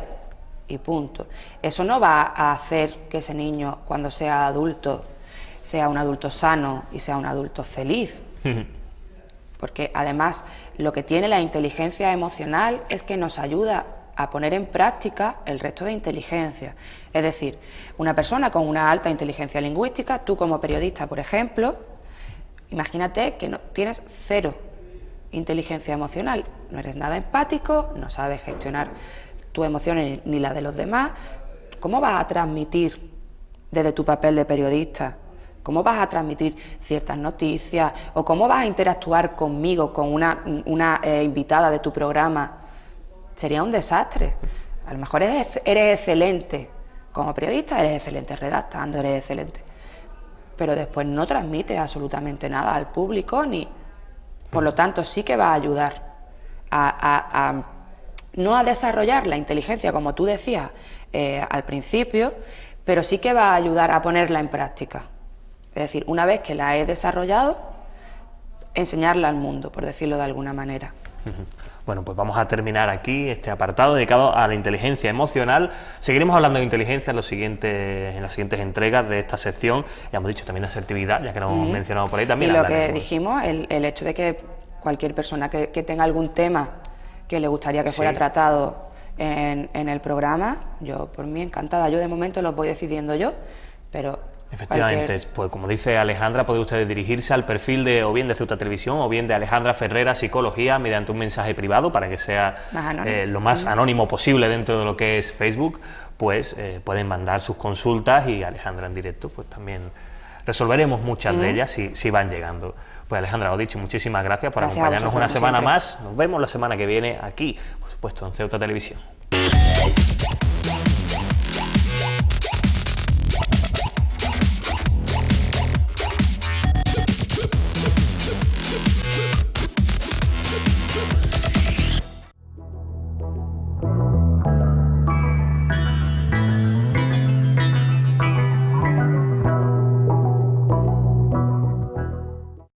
y punto. Eso no va a hacer que ese niño, cuando sea adulto, sea un adulto sano y sea un adulto feliz. Porque además lo que tiene la inteligencia emocional es que nos ayuda a poner en práctica el resto de inteligencia. Es decir, una persona con una alta inteligencia lingüística, tú como periodista, por ejemplo, imagínate que tienes cero inteligencia emocional, no eres nada empático, no sabes gestionar tus emociones ni las de los demás. ¿Cómo vas a transmitir desde tu papel de periodista? ¿Cómo vas a transmitir ciertas noticias? ¿O cómo vas a interactuar conmigo, con una invitada de tu programa? Sería un desastre. A lo mejor eres excelente como periodista eres excelente, redactando eres excelente, pero después no transmites absolutamente nada al público, ni por lo tanto sí que va a ayudar no a desarrollar la inteligencia como tú decías al principio, pero sí que va a ayudar a ponerla en práctica. Es decir, una vez que la he desarrollado, enseñarla al mundo, por decirlo de alguna manera.
Bueno, pues vamos a terminar aquí este apartado dedicado a la inteligencia emocional. Seguiremos hablando de inteligencia en las siguientes entregas de esta sección. Ya hemos dicho también asertividad, ya que lo hemos mencionado por ahí también.
Y lo que dijimos, el hecho de que cualquier persona que tenga algún tema que le gustaría que fuera tratado en el programa, yo por mí encantada. Yo de momento los voy decidiendo yo, pero...
Efectivamente, pues como dice Alejandra, puede usted dirigirse al perfil de o bien de Ceuta Televisión o bien de Alejandra Ferrera Psicología mediante un mensaje privado para que sea lo más anónimo posible dentro de lo que es Facebook. Pues pueden mandar sus consultas y Alejandra en directo pues también resolveremos muchas de ellas si van llegando. Pues Alejandra, lo dicho, muchísimas gracias por acompañarnos una semana más. Nos vemos la semana que viene aquí, por supuesto, en Ceuta Televisión.